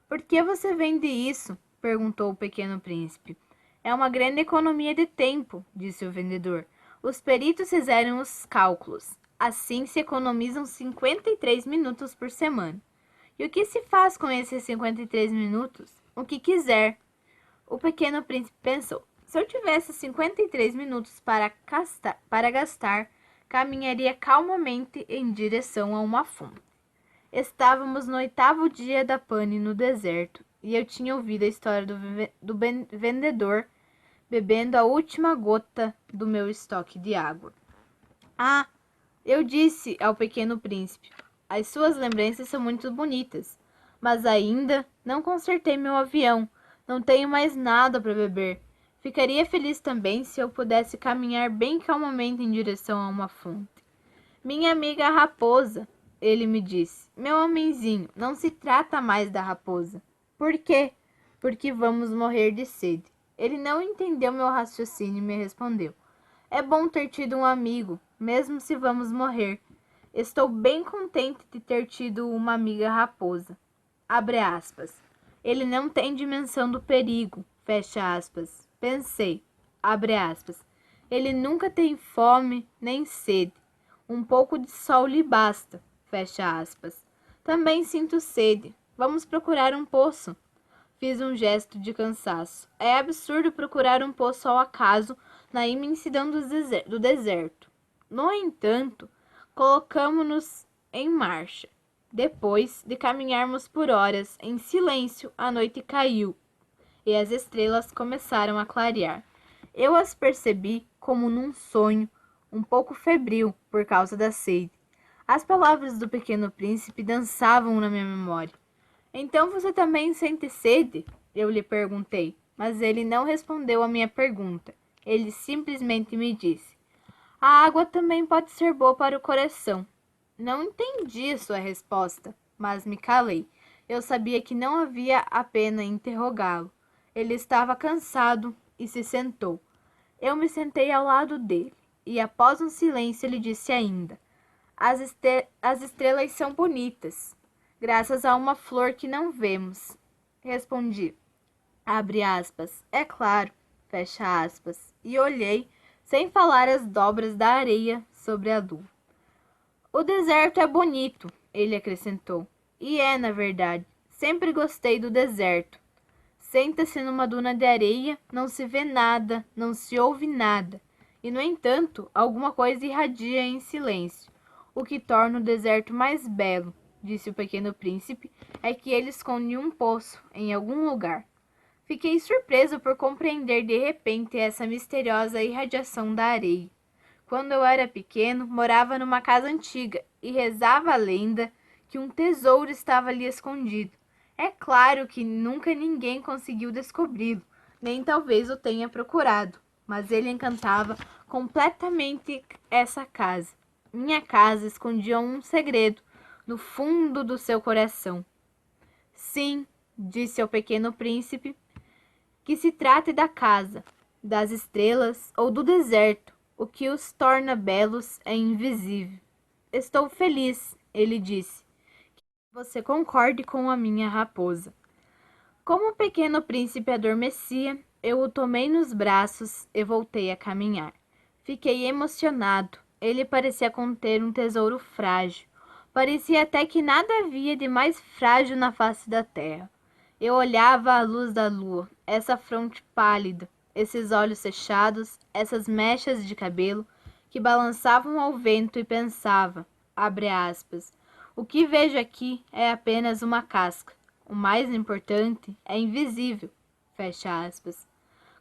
S1: Por que você vende isso? Perguntou o pequeno príncipe. É uma grande economia de tempo, disse o vendedor. Os peritos fizeram os cálculos. Assim se economizam 53 minutos por semana. E o que se faz com esses 53 minutos? O que quiser. O pequeno príncipe pensou. Se eu tivesse 53 minutos para gastar, caminharia calmamente em direção a uma fonte. Estávamos no 8º dia da pane no deserto, e eu tinha ouvido a história do vendedor bebendo a última gota do meu estoque de água. Ah, eu disse ao pequeno príncipe, as suas lembranças são muito bonitas, mas ainda não consertei meu avião, não tenho mais nada para beber. Ficaria feliz também se eu pudesse caminhar bem calmamente em direção a uma fonte. Minha amiga raposa, ele me disse. Meu homenzinho, não se trata mais da raposa. Por quê? Porque vamos morrer de sede. Ele não entendeu meu raciocínio e me respondeu. É bom ter tido um amigo, mesmo se vamos morrer. Estou bem contente de ter tido uma amiga raposa. Abre aspas. Ele não tem dimensão do perigo. Fecha aspas. Pensei. Abre aspas. Ele nunca tem fome nem sede. Um pouco de sol lhe basta. Fecha aspas. Também sinto sede. Vamos procurar um poço. Fiz um gesto de cansaço. É absurdo procurar um poço ao acaso na imensidão do deserto. No entanto, colocamo-nos em marcha. Depois de caminharmos por horas em silêncio, a noite caiu e as estrelas começaram a clarear. Eu as percebi como num sonho, um pouco febril por causa da sede. As palavras do pequeno príncipe dançavam na minha memória. Então você também sente sede? Eu lhe perguntei, mas ele não respondeu à minha pergunta. Ele simplesmente me disse: a água também pode ser boa para o coração. Não entendi sua resposta, mas me calei. Eu sabia que não havia a pena interrogá-lo. Ele estava cansado e se sentou. Eu me sentei ao lado dele, e após um silêncio ele disse ainda: as estrelas são bonitas, graças a uma flor que não vemos. Respondi, abre aspas, é claro, fecha aspas, e olhei, sem falar as dobras da areia sobre a lua. O deserto é bonito, ele acrescentou. E é, na verdade. Sempre gostei do deserto. Senta-se numa duna de areia, não se vê nada, não se ouve nada. E, no entanto, alguma coisa irradia em silêncio. O que torna o deserto mais belo, disse o pequeno príncipe, é que ele esconde um poço em algum lugar. Fiquei surpreso por compreender de repente essa misteriosa irradiação da areia. Quando eu era pequeno, morava numa casa antiga e rezava a lenda que um tesouro estava ali escondido. É claro que nunca ninguém conseguiu descobri-lo, nem talvez o tenha procurado, mas ele encantava completamente essa casa. Minha casa escondia um segredo no fundo do seu coração. Sim, disse ao pequeno príncipe, que se trate da casa, das estrelas ou do deserto, o que os torna belos é invisível. Estou feliz, ele disse, que você concorde com a minha raposa. Como o pequeno príncipe adormecia, eu o tomei nos braços e voltei a caminhar. Fiquei emocionado. Ele parecia conter um tesouro frágil. Parecia até que nada havia de mais frágil na face da terra. Eu olhava à luz da lua, essa fronte pálida, esses olhos fechados, essas mechas de cabelo que balançavam ao vento e pensava, abre aspas, o que vejo aqui é apenas uma casca. O mais importante é invisível. Fecha aspas.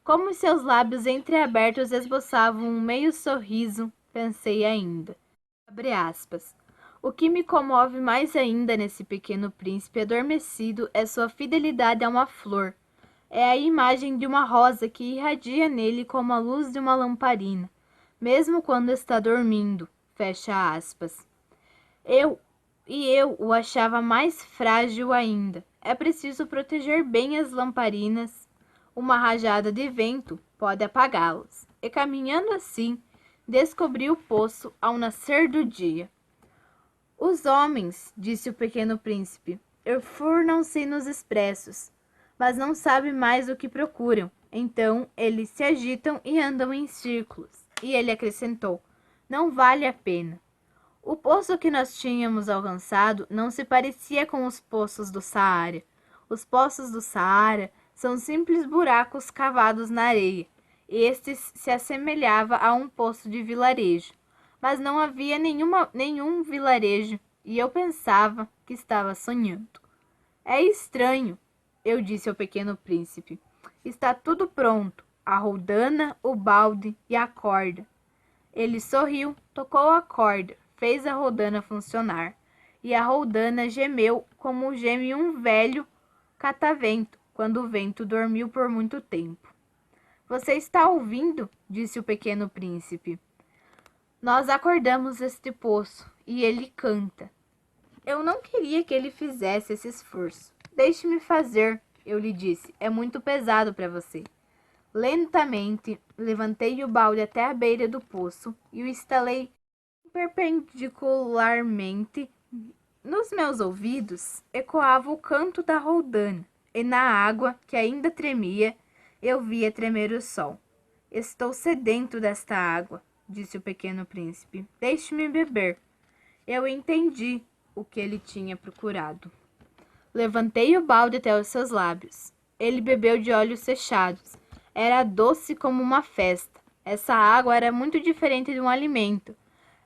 S1: Como seus lábios entreabertos esboçavam um meio sorriso, pensei ainda. Abre aspas. O que me comove mais ainda nesse pequeno príncipe adormecido é sua fidelidade a uma flor. É a imagem de uma rosa que irradia nele como a luz de uma lamparina, mesmo quando está dormindo. Fecha aspas. Eu o achava mais frágil ainda. É preciso proteger bem as lamparinas. Uma rajada de vento pode apagá-las. E caminhando assim, descobri o poço ao nascer do dia. Os homens, disse o pequeno príncipe, enfurnam-se nos expressos, mas não sabem mais o que procuram. Então eles se agitam e andam em círculos. E ele acrescentou, não vale a pena. O poço que nós tínhamos alcançado não se parecia com os poços do Saara. Os poços do Saara são simples buracos cavados na areia. Estes se assemelhava a um poço de vilarejo, mas não havia nenhum vilarejo, e eu pensava que estava sonhando. É estranho, eu disse ao pequeno príncipe. Está tudo pronto, a roldana, o balde e a corda. Ele sorriu, tocou a corda, fez a roldana funcionar, e a roldana gemeu como geme um velho catavento, quando o vento dormiu por muito tempo. Você está ouvindo? Disse o pequeno príncipe. Nós acordamos este poço, e ele canta. Eu não queria que ele fizesse esse esforço. Deixe-me fazer, eu lhe disse, é muito pesado para você. Lentamente, levantei o balde até a beira do poço e o instalei perpendicularmente. Nos meus ouvidos ecoava o canto da roldana, e na água, que ainda tremia, eu via tremer o sol. Estou sedento desta água, disse o pequeno príncipe. Deixe-me beber. Eu entendi o que ele tinha procurado. Levantei o balde até os seus lábios. Ele bebeu de olhos fechados. Era doce como uma festa. Essa água era muito diferente de um alimento.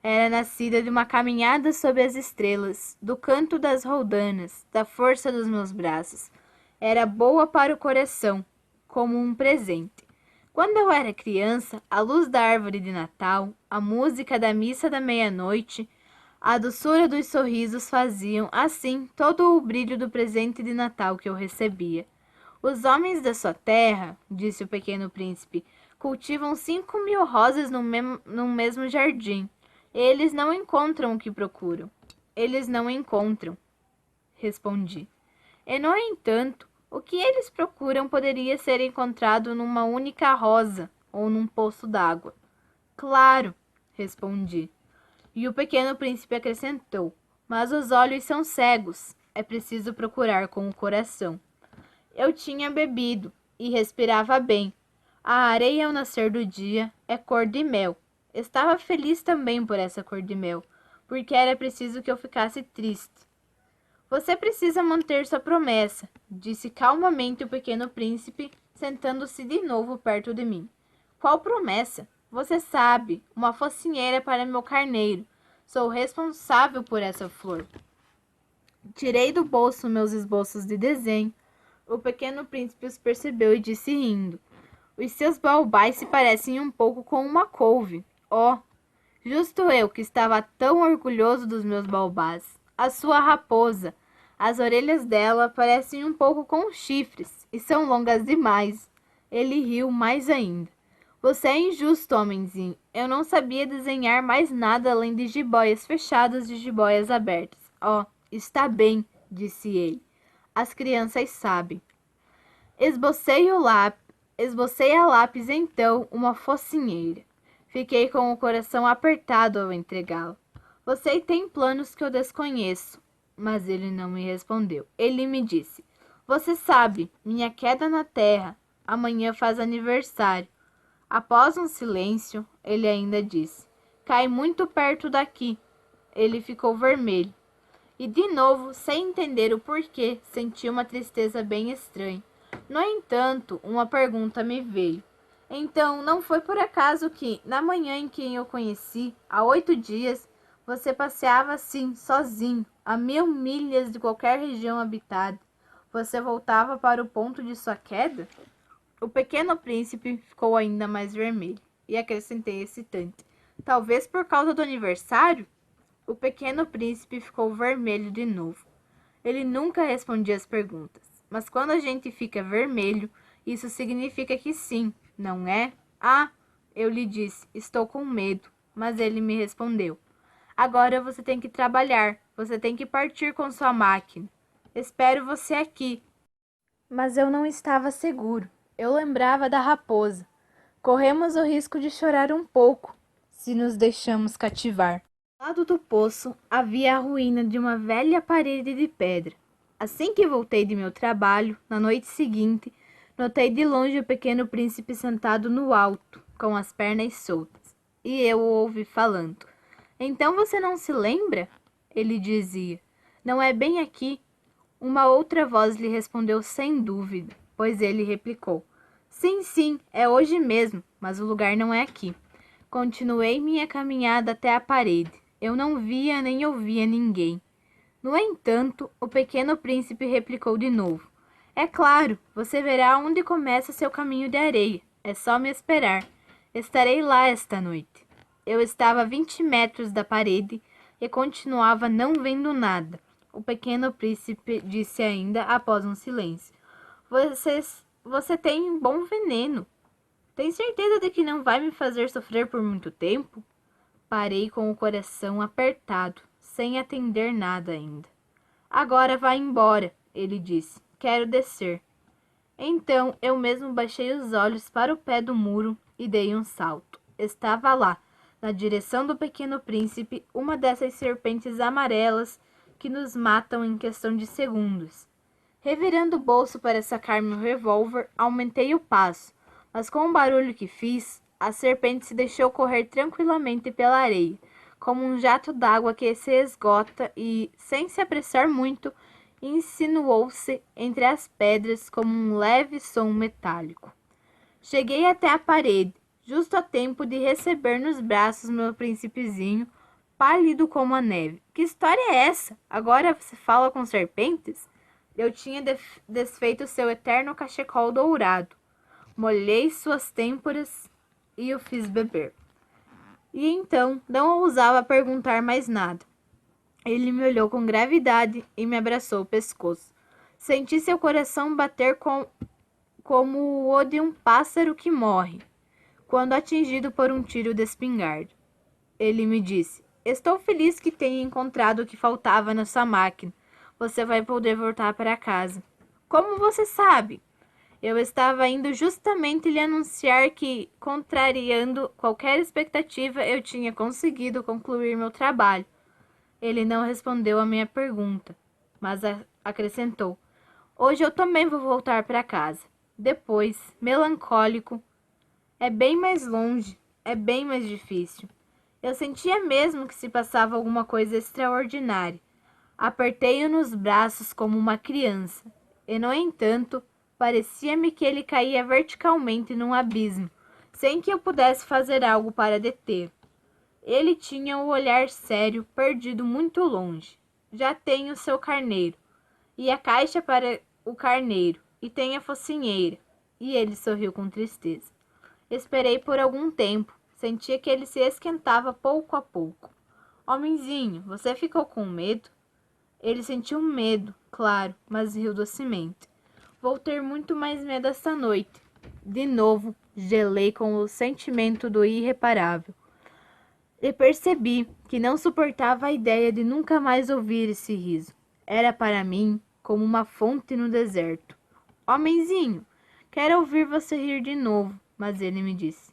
S1: Era nascida de uma caminhada sob as estrelas, do canto das roldanas, da força dos meus braços. Era boa para o coração, como um presente. Quando eu era criança, a luz da árvore de Natal, a música da missa da meia-noite, a doçura dos sorrisos faziam, assim, todo o brilho do presente de Natal que eu recebia. Os homens da sua terra, disse o pequeno príncipe, cultivam 5.000 rosas no mesmo jardim. Eles não encontram o que procuram. Eles não encontram, respondi. E, no entanto, o que eles procuram poderia ser encontrado numa única rosa ou num poço d'água. Claro, respondi. E o pequeno príncipe acrescentou, mas os olhos são cegos. É preciso procurar com o coração. Eu tinha bebido e respirava bem. A areia ao nascer do dia é cor de mel. Estava feliz também por essa cor de mel, porque era preciso que eu ficasse triste. Você precisa manter sua promessa, disse calmamente o pequeno príncipe, sentando-se de novo perto de mim. Qual promessa? Você sabe, uma focinheira para meu carneiro. Sou responsável por essa flor. Tirei do bolso meus esboços de desenho. O pequeno príncipe os percebeu e disse rindo. Os seus baobás se parecem um pouco com uma couve. Oh, justo eu que estava tão orgulhoso dos meus baobás. A sua raposa. As orelhas dela parecem um pouco com chifres e são longas demais. Ele riu mais ainda. Você é injusto, homenzinho. Eu não sabia desenhar mais nada além de jiboias fechadas e jiboias abertas. Oh, está bem, disse ele. As crianças sabem. Esbocei a lápis então uma focinheira. Fiquei com o coração apertado ao entregá-la. Você tem planos que eu desconheço. Mas ele não me respondeu. Ele me disse, você sabe, minha queda na terra. Amanhã faz aniversário. Após um silêncio, ele ainda disse, cai muito perto daqui. Ele ficou vermelho. E de novo, sem entender o porquê, senti uma tristeza bem estranha. No entanto, uma pergunta me veio. Então, não foi por acaso que, na manhã em que eu conheci, há 8 dias, você passeava assim, sozinho, a 1.000 milhas de qualquer região habitada? Você voltava para o ponto de sua queda? O pequeno príncipe ficou ainda mais vermelho e acrescentei excitante. Talvez por causa do aniversário? O pequeno príncipe ficou vermelho de novo. Ele nunca respondia as perguntas, mas quando a gente fica vermelho, isso significa que sim, não é? Ah, eu lhe disse, estou com medo, mas ele me respondeu. Agora você tem que trabalhar, você tem que partir com sua máquina. Espero você aqui. Mas eu não estava seguro. Eu lembrava da raposa. Corremos o risco de chorar um pouco, se nos deixamos cativar. Ao lado do poço havia a ruína de uma velha parede de pedra. Assim que voltei de meu trabalho, na noite seguinte, notei de longe o pequeno príncipe sentado no alto, com as pernas soltas. E eu o ouvi falando. Então você não se lembra? Ele dizia. Não é bem aqui. Uma outra voz lhe respondeu sem dúvida, pois ele replicou. Sim, sim, é hoje mesmo, mas o lugar não é aqui. Continuei minha caminhada até a parede. Eu não via nem ouvia ninguém. No entanto, o pequeno príncipe replicou de novo. É claro, você verá onde começa seu caminho de areia. É só me esperar. Estarei lá esta noite. Eu estava a 20 metros da parede e continuava não vendo nada. O pequeno príncipe disse ainda após um silêncio. Você tem bom veneno. Tem certeza de que não vai me fazer sofrer por muito tempo? Parei com o coração apertado, sem atender nada ainda. Agora vá embora, ele disse. Quero descer. Então eu mesmo baixei os olhos para o pé do muro e dei um salto. Estava lá, na direção do pequeno príncipe, uma dessas serpentes amarelas que nos matam em questão de segundos. Revirando o bolso para sacar meu revólver, aumentei o passo, mas com o barulho que fiz, a serpente se deixou correr tranquilamente pela areia, como um jato d'água que se esgota e, sem se apressar muito, insinuou-se entre as pedras como um leve som metálico. Cheguei até a parede, justo a tempo de receber nos braços meu príncipezinho, pálido como a neve. Que história é essa? Agora você fala com serpentes? Eu tinha desfeito seu eterno cachecol dourado. Molhei suas têmporas e o fiz beber. E então não ousava perguntar mais nada. Ele me olhou com gravidade e me abraçou o pescoço. Senti seu coração bater como o de um pássaro que morre, quando atingido por um tiro de espingarda. Ele me disse: Estou feliz que tenha encontrado o que faltava na sua máquina. Você vai poder voltar para casa. Como você sabe? Eu estava indo justamente lhe anunciar que, contrariando qualquer expectativa, eu tinha conseguido concluir meu trabalho. Ele não respondeu à minha pergunta, mas acrescentou: Hoje eu também vou voltar para casa. Depois, melancólico, é bem mais longe, é bem mais difícil. Eu sentia mesmo que se passava alguma coisa extraordinária. Apertei-o nos braços como uma criança, e, no entanto, parecia-me que ele caía verticalmente num abismo, sem que eu pudesse fazer algo para deter. Ele tinha o olhar sério, perdido muito longe. Já tenho seu carneiro, e a caixa para o carneiro, e tem a focinheira. E ele sorriu com tristeza. Esperei por algum tempo. Sentia que ele se esquentava pouco a pouco. Homenzinho, você ficou com medo? Ele sentiu medo, claro, mas riu docemente. Vou ter muito mais medo esta noite. De novo, gelei com o sentimento do irreparável. E percebi que não suportava a ideia de nunca mais ouvir esse riso. Era para mim como uma fonte no deserto. Homenzinho, quero ouvir você rir de novo, mas ele me disse.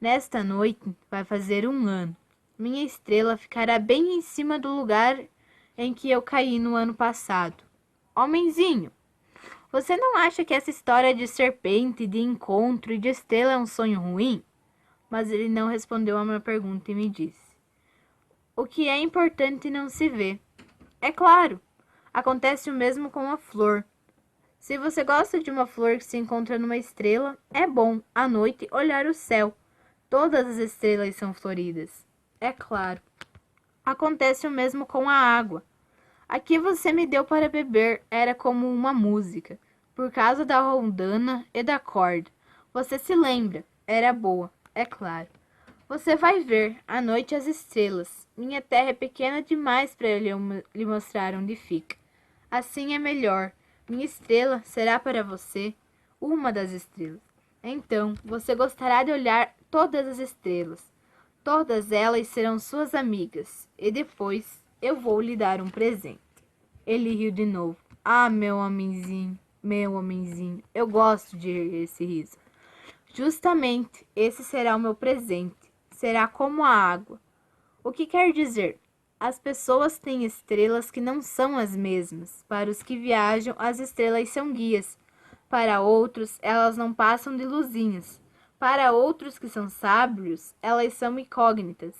S1: Nesta noite vai fazer 1 ano. Minha estrela ficará bem em cima do lugar em que eu caí no ano passado. Homenzinho, você não acha que essa história de serpente, de encontro e de estrela é um sonho ruim? Mas ele não respondeu a minha pergunta e me disse: O que é importante não se vê. É claro, acontece o mesmo com a flor. Se você gosta de uma flor que se encontra numa estrela, é bom, à noite, olhar o céu. Todas as estrelas são floridas. É claro. Acontece o mesmo com a água. A que você me deu para beber era como uma música, por causa da rondana e da corda. Você se lembra? Era boa, é claro. Você vai ver, à noite as estrelas. Minha terra é pequena demais para lhe mostrar onde fica. Assim é melhor. Minha estrela será para você uma das estrelas. Então, você gostará de olhar todas as estrelas. Todas elas serão suas amigas. E depois eu vou lhe dar um presente. Ele riu de novo. Ah, meu homenzinho, eu gosto de rir esse riso. Justamente, esse será o meu presente. Será como a água. O que quer dizer? As pessoas têm estrelas que não são as mesmas. Para os que viajam, as estrelas são guias. Para outros, elas não passam de luzinhas. Para outros que são sábios, elas são incógnitas.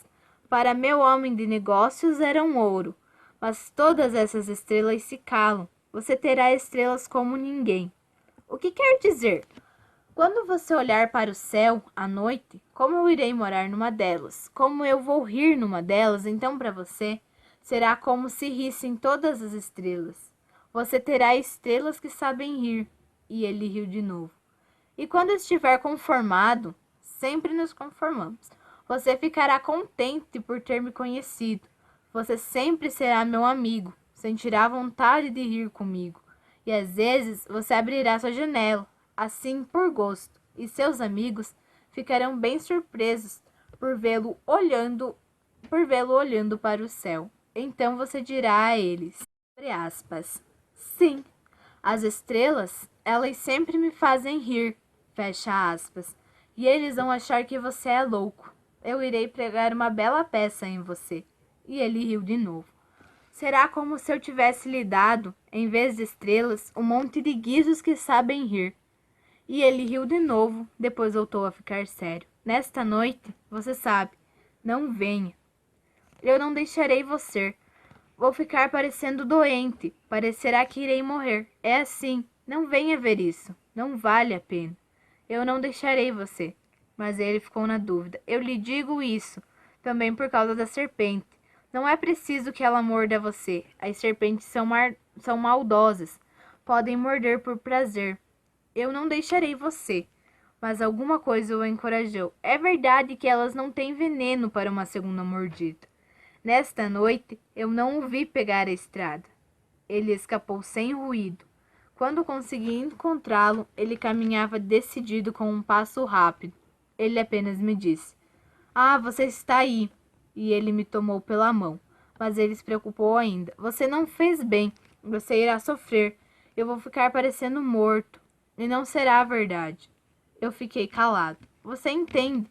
S1: Para meu homem de negócios eram ouro. Mas todas essas estrelas se calam. Você terá estrelas como ninguém. O que quer dizer? Quando você olhar para o céu à noite, como eu irei morar numa delas, como eu vou rir numa delas, então para você será como se rissem todas as estrelas. Você terá estrelas que sabem rir. E ele riu de novo. E quando estiver conformado, sempre nos conformamos. Você ficará contente por ter me conhecido. Você sempre será meu amigo, sentirá vontade de rir comigo. E às vezes você abrirá sua janela, assim por gosto, e seus amigos ficarão bem surpresos por vê-lo olhando para o céu. Então você dirá a eles, abre aspas, sim, as estrelas, elas sempre me fazem rir, fecha aspas, e eles vão achar que você é louco. Eu irei pregar uma bela peça em você. E ele riu de novo. Será como se eu tivesse lhe dado, em vez de estrelas, um monte de guizos que sabem rir. E ele riu de novo, depois voltou a ficar sério. Nesta noite, você sabe, não venha. Eu não deixarei você. Vou ficar parecendo doente. Parecerá que irei morrer. É assim. Não venha ver isso. Não vale a pena. Eu não deixarei você. Mas ele ficou na dúvida. Eu lhe digo isso também por causa da serpente. Não é preciso que ela morda você. As serpentes são maldosas. Podem morder por prazer. Eu não deixarei você. Mas alguma coisa o encorajou. É verdade que elas não têm veneno para uma segunda mordida. Nesta noite, eu não o vi pegar a estrada. Ele escapou sem ruído. Quando consegui encontrá-lo, ele caminhava decidido com um passo rápido. Ele apenas me disse: Ah, você está aí. E ele me tomou pela mão. Mas ele se preocupou ainda. Você não fez bem. Você irá sofrer. Eu vou ficar parecendo morto. E não será verdade. Eu fiquei calado. Você entende?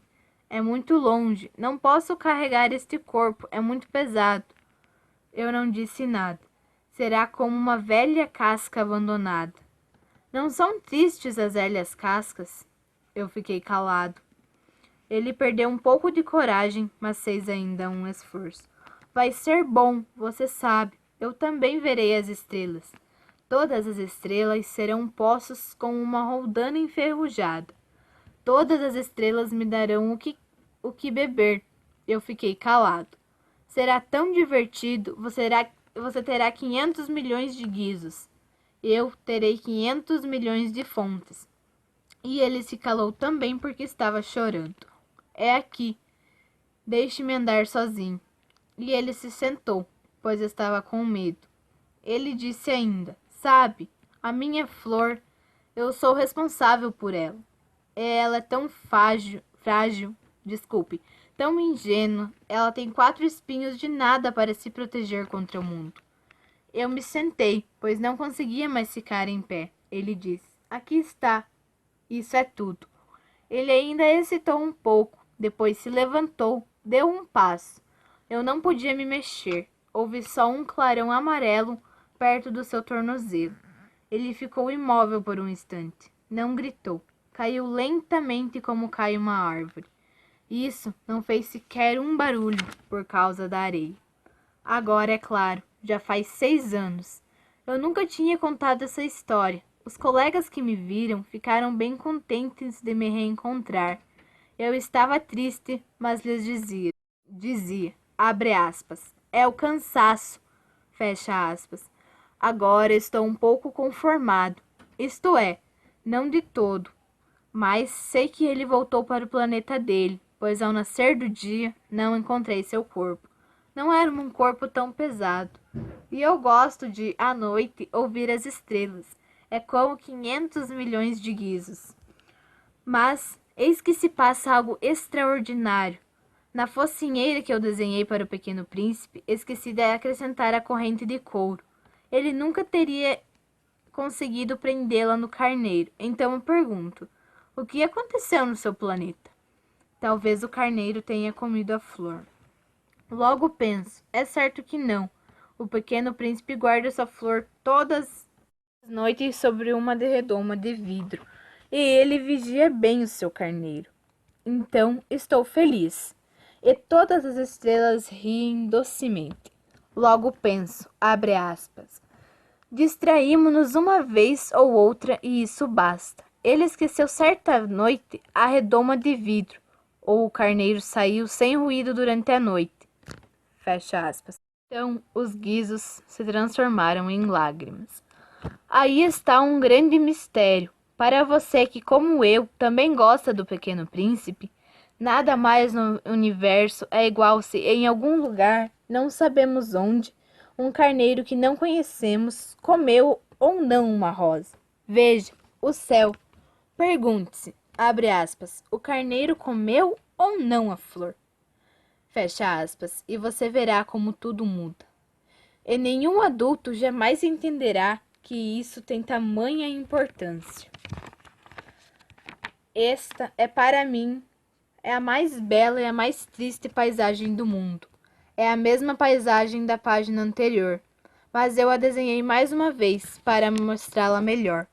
S1: É muito longe. Não posso carregar este corpo. É muito pesado. Eu não disse nada. Será como uma velha casca abandonada. Não são tristes as velhas cascas? Eu fiquei calado. Ele perdeu um pouco de coragem, mas fez ainda um esforço. Vai ser bom, você sabe. Eu também verei as estrelas. Todas as estrelas serão poços com uma roldana enferrujada. Todas as estrelas me darão o que beber. Eu fiquei calado. Será tão divertido. Você terá 500 milhões de guizos. Eu terei 500 milhões de fontes. E ele se calou também porque estava chorando. É aqui. Deixe-me andar sozinho. E ele se sentou, pois estava com medo. Ele disse ainda: Sabe, a minha flor, eu sou responsável por ela. Ela é tão frágil, tão ingênua. Ela tem 4 espinhos de nada para se proteger contra o mundo. Eu me sentei, pois não conseguia mais ficar em pé. Ele disse: Aqui está. Isso é tudo. Ele ainda hesitou um pouco, depois se levantou, deu um passo. Eu não podia me mexer. Houve só um clarão amarelo perto do seu tornozelo. Ele ficou imóvel por um instante. Não gritou. Caiu lentamente como cai uma árvore. Isso não fez sequer um barulho por causa da areia. Agora, é claro, já faz 6 anos. Eu nunca tinha contado essa história. Os colegas que me viram ficaram bem contentes de me reencontrar. Eu estava triste, mas lhes dizia, abre aspas, é o cansaço, Fecha aspas. Agora estou um pouco conformado. Isto é, não de todo, mas sei que ele voltou para o planeta dele, pois ao nascer do dia não encontrei seu corpo. Não era um corpo tão pesado. E eu gosto de, à noite, ouvir as estrelas. É como 500 milhões de guizos. Mas eis que se passa algo extraordinário. Na focinheira que eu desenhei para o Pequeno Príncipe, esqueci de acrescentar a corrente de couro. Ele nunca teria conseguido prendê-la no carneiro. Então eu pergunto: o que aconteceu no seu planeta? Talvez o carneiro tenha comido a flor. Logo penso: é certo que não. O Pequeno Príncipe guarda sua flor todas as noites sobre uma redoma de vidro, e ele vigia bem o seu carneiro. Então estou feliz. E todas as estrelas riem docemente. Logo penso, abre aspas, distraímo-nos uma vez ou outra e isso basta. Ele esqueceu certa noite a redoma de vidro, ou o carneiro saiu sem ruído durante a noite. Fecha aspas. Então os guizos se transformaram em lágrimas. Aí está um grande mistério. Para você que, como eu, também gosta do Pequeno Príncipe, nada mais no universo é igual se em algum lugar, não sabemos onde, um carneiro que não conhecemos comeu ou não uma rosa. Veja, o céu. Pergunte-se, abre aspas, o carneiro comeu ou não a flor? Fecha aspas, e você verá como tudo muda. E nenhum adulto jamais entenderá que isso tem tamanha importância. Esta é para mim é a mais bela e a mais triste paisagem do mundo. É a mesma paisagem da página anterior, mas eu a desenhei mais uma vez para mostrá-la melhor.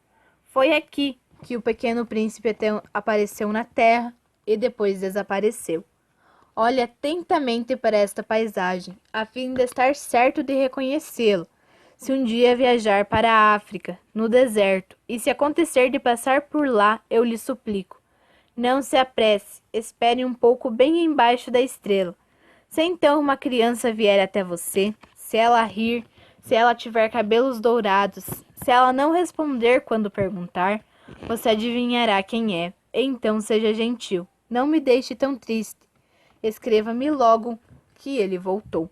S1: Foi aqui que o Pequeno Príncipe apareceu na Terra e depois desapareceu. Olhe atentamente para esta paisagem, a fim de estar certo de reconhecê-lo. Se um dia viajar para a África, no deserto, e se acontecer de passar por lá, eu lhe suplico, não se apresse, espere um pouco bem embaixo da estrela. Se então uma criança vier até você, se ela rir, se ela tiver cabelos dourados, se ela não responder quando perguntar, você adivinhará quem é. E então seja gentil, não me deixe tão triste. Escreva-me logo que ele voltou.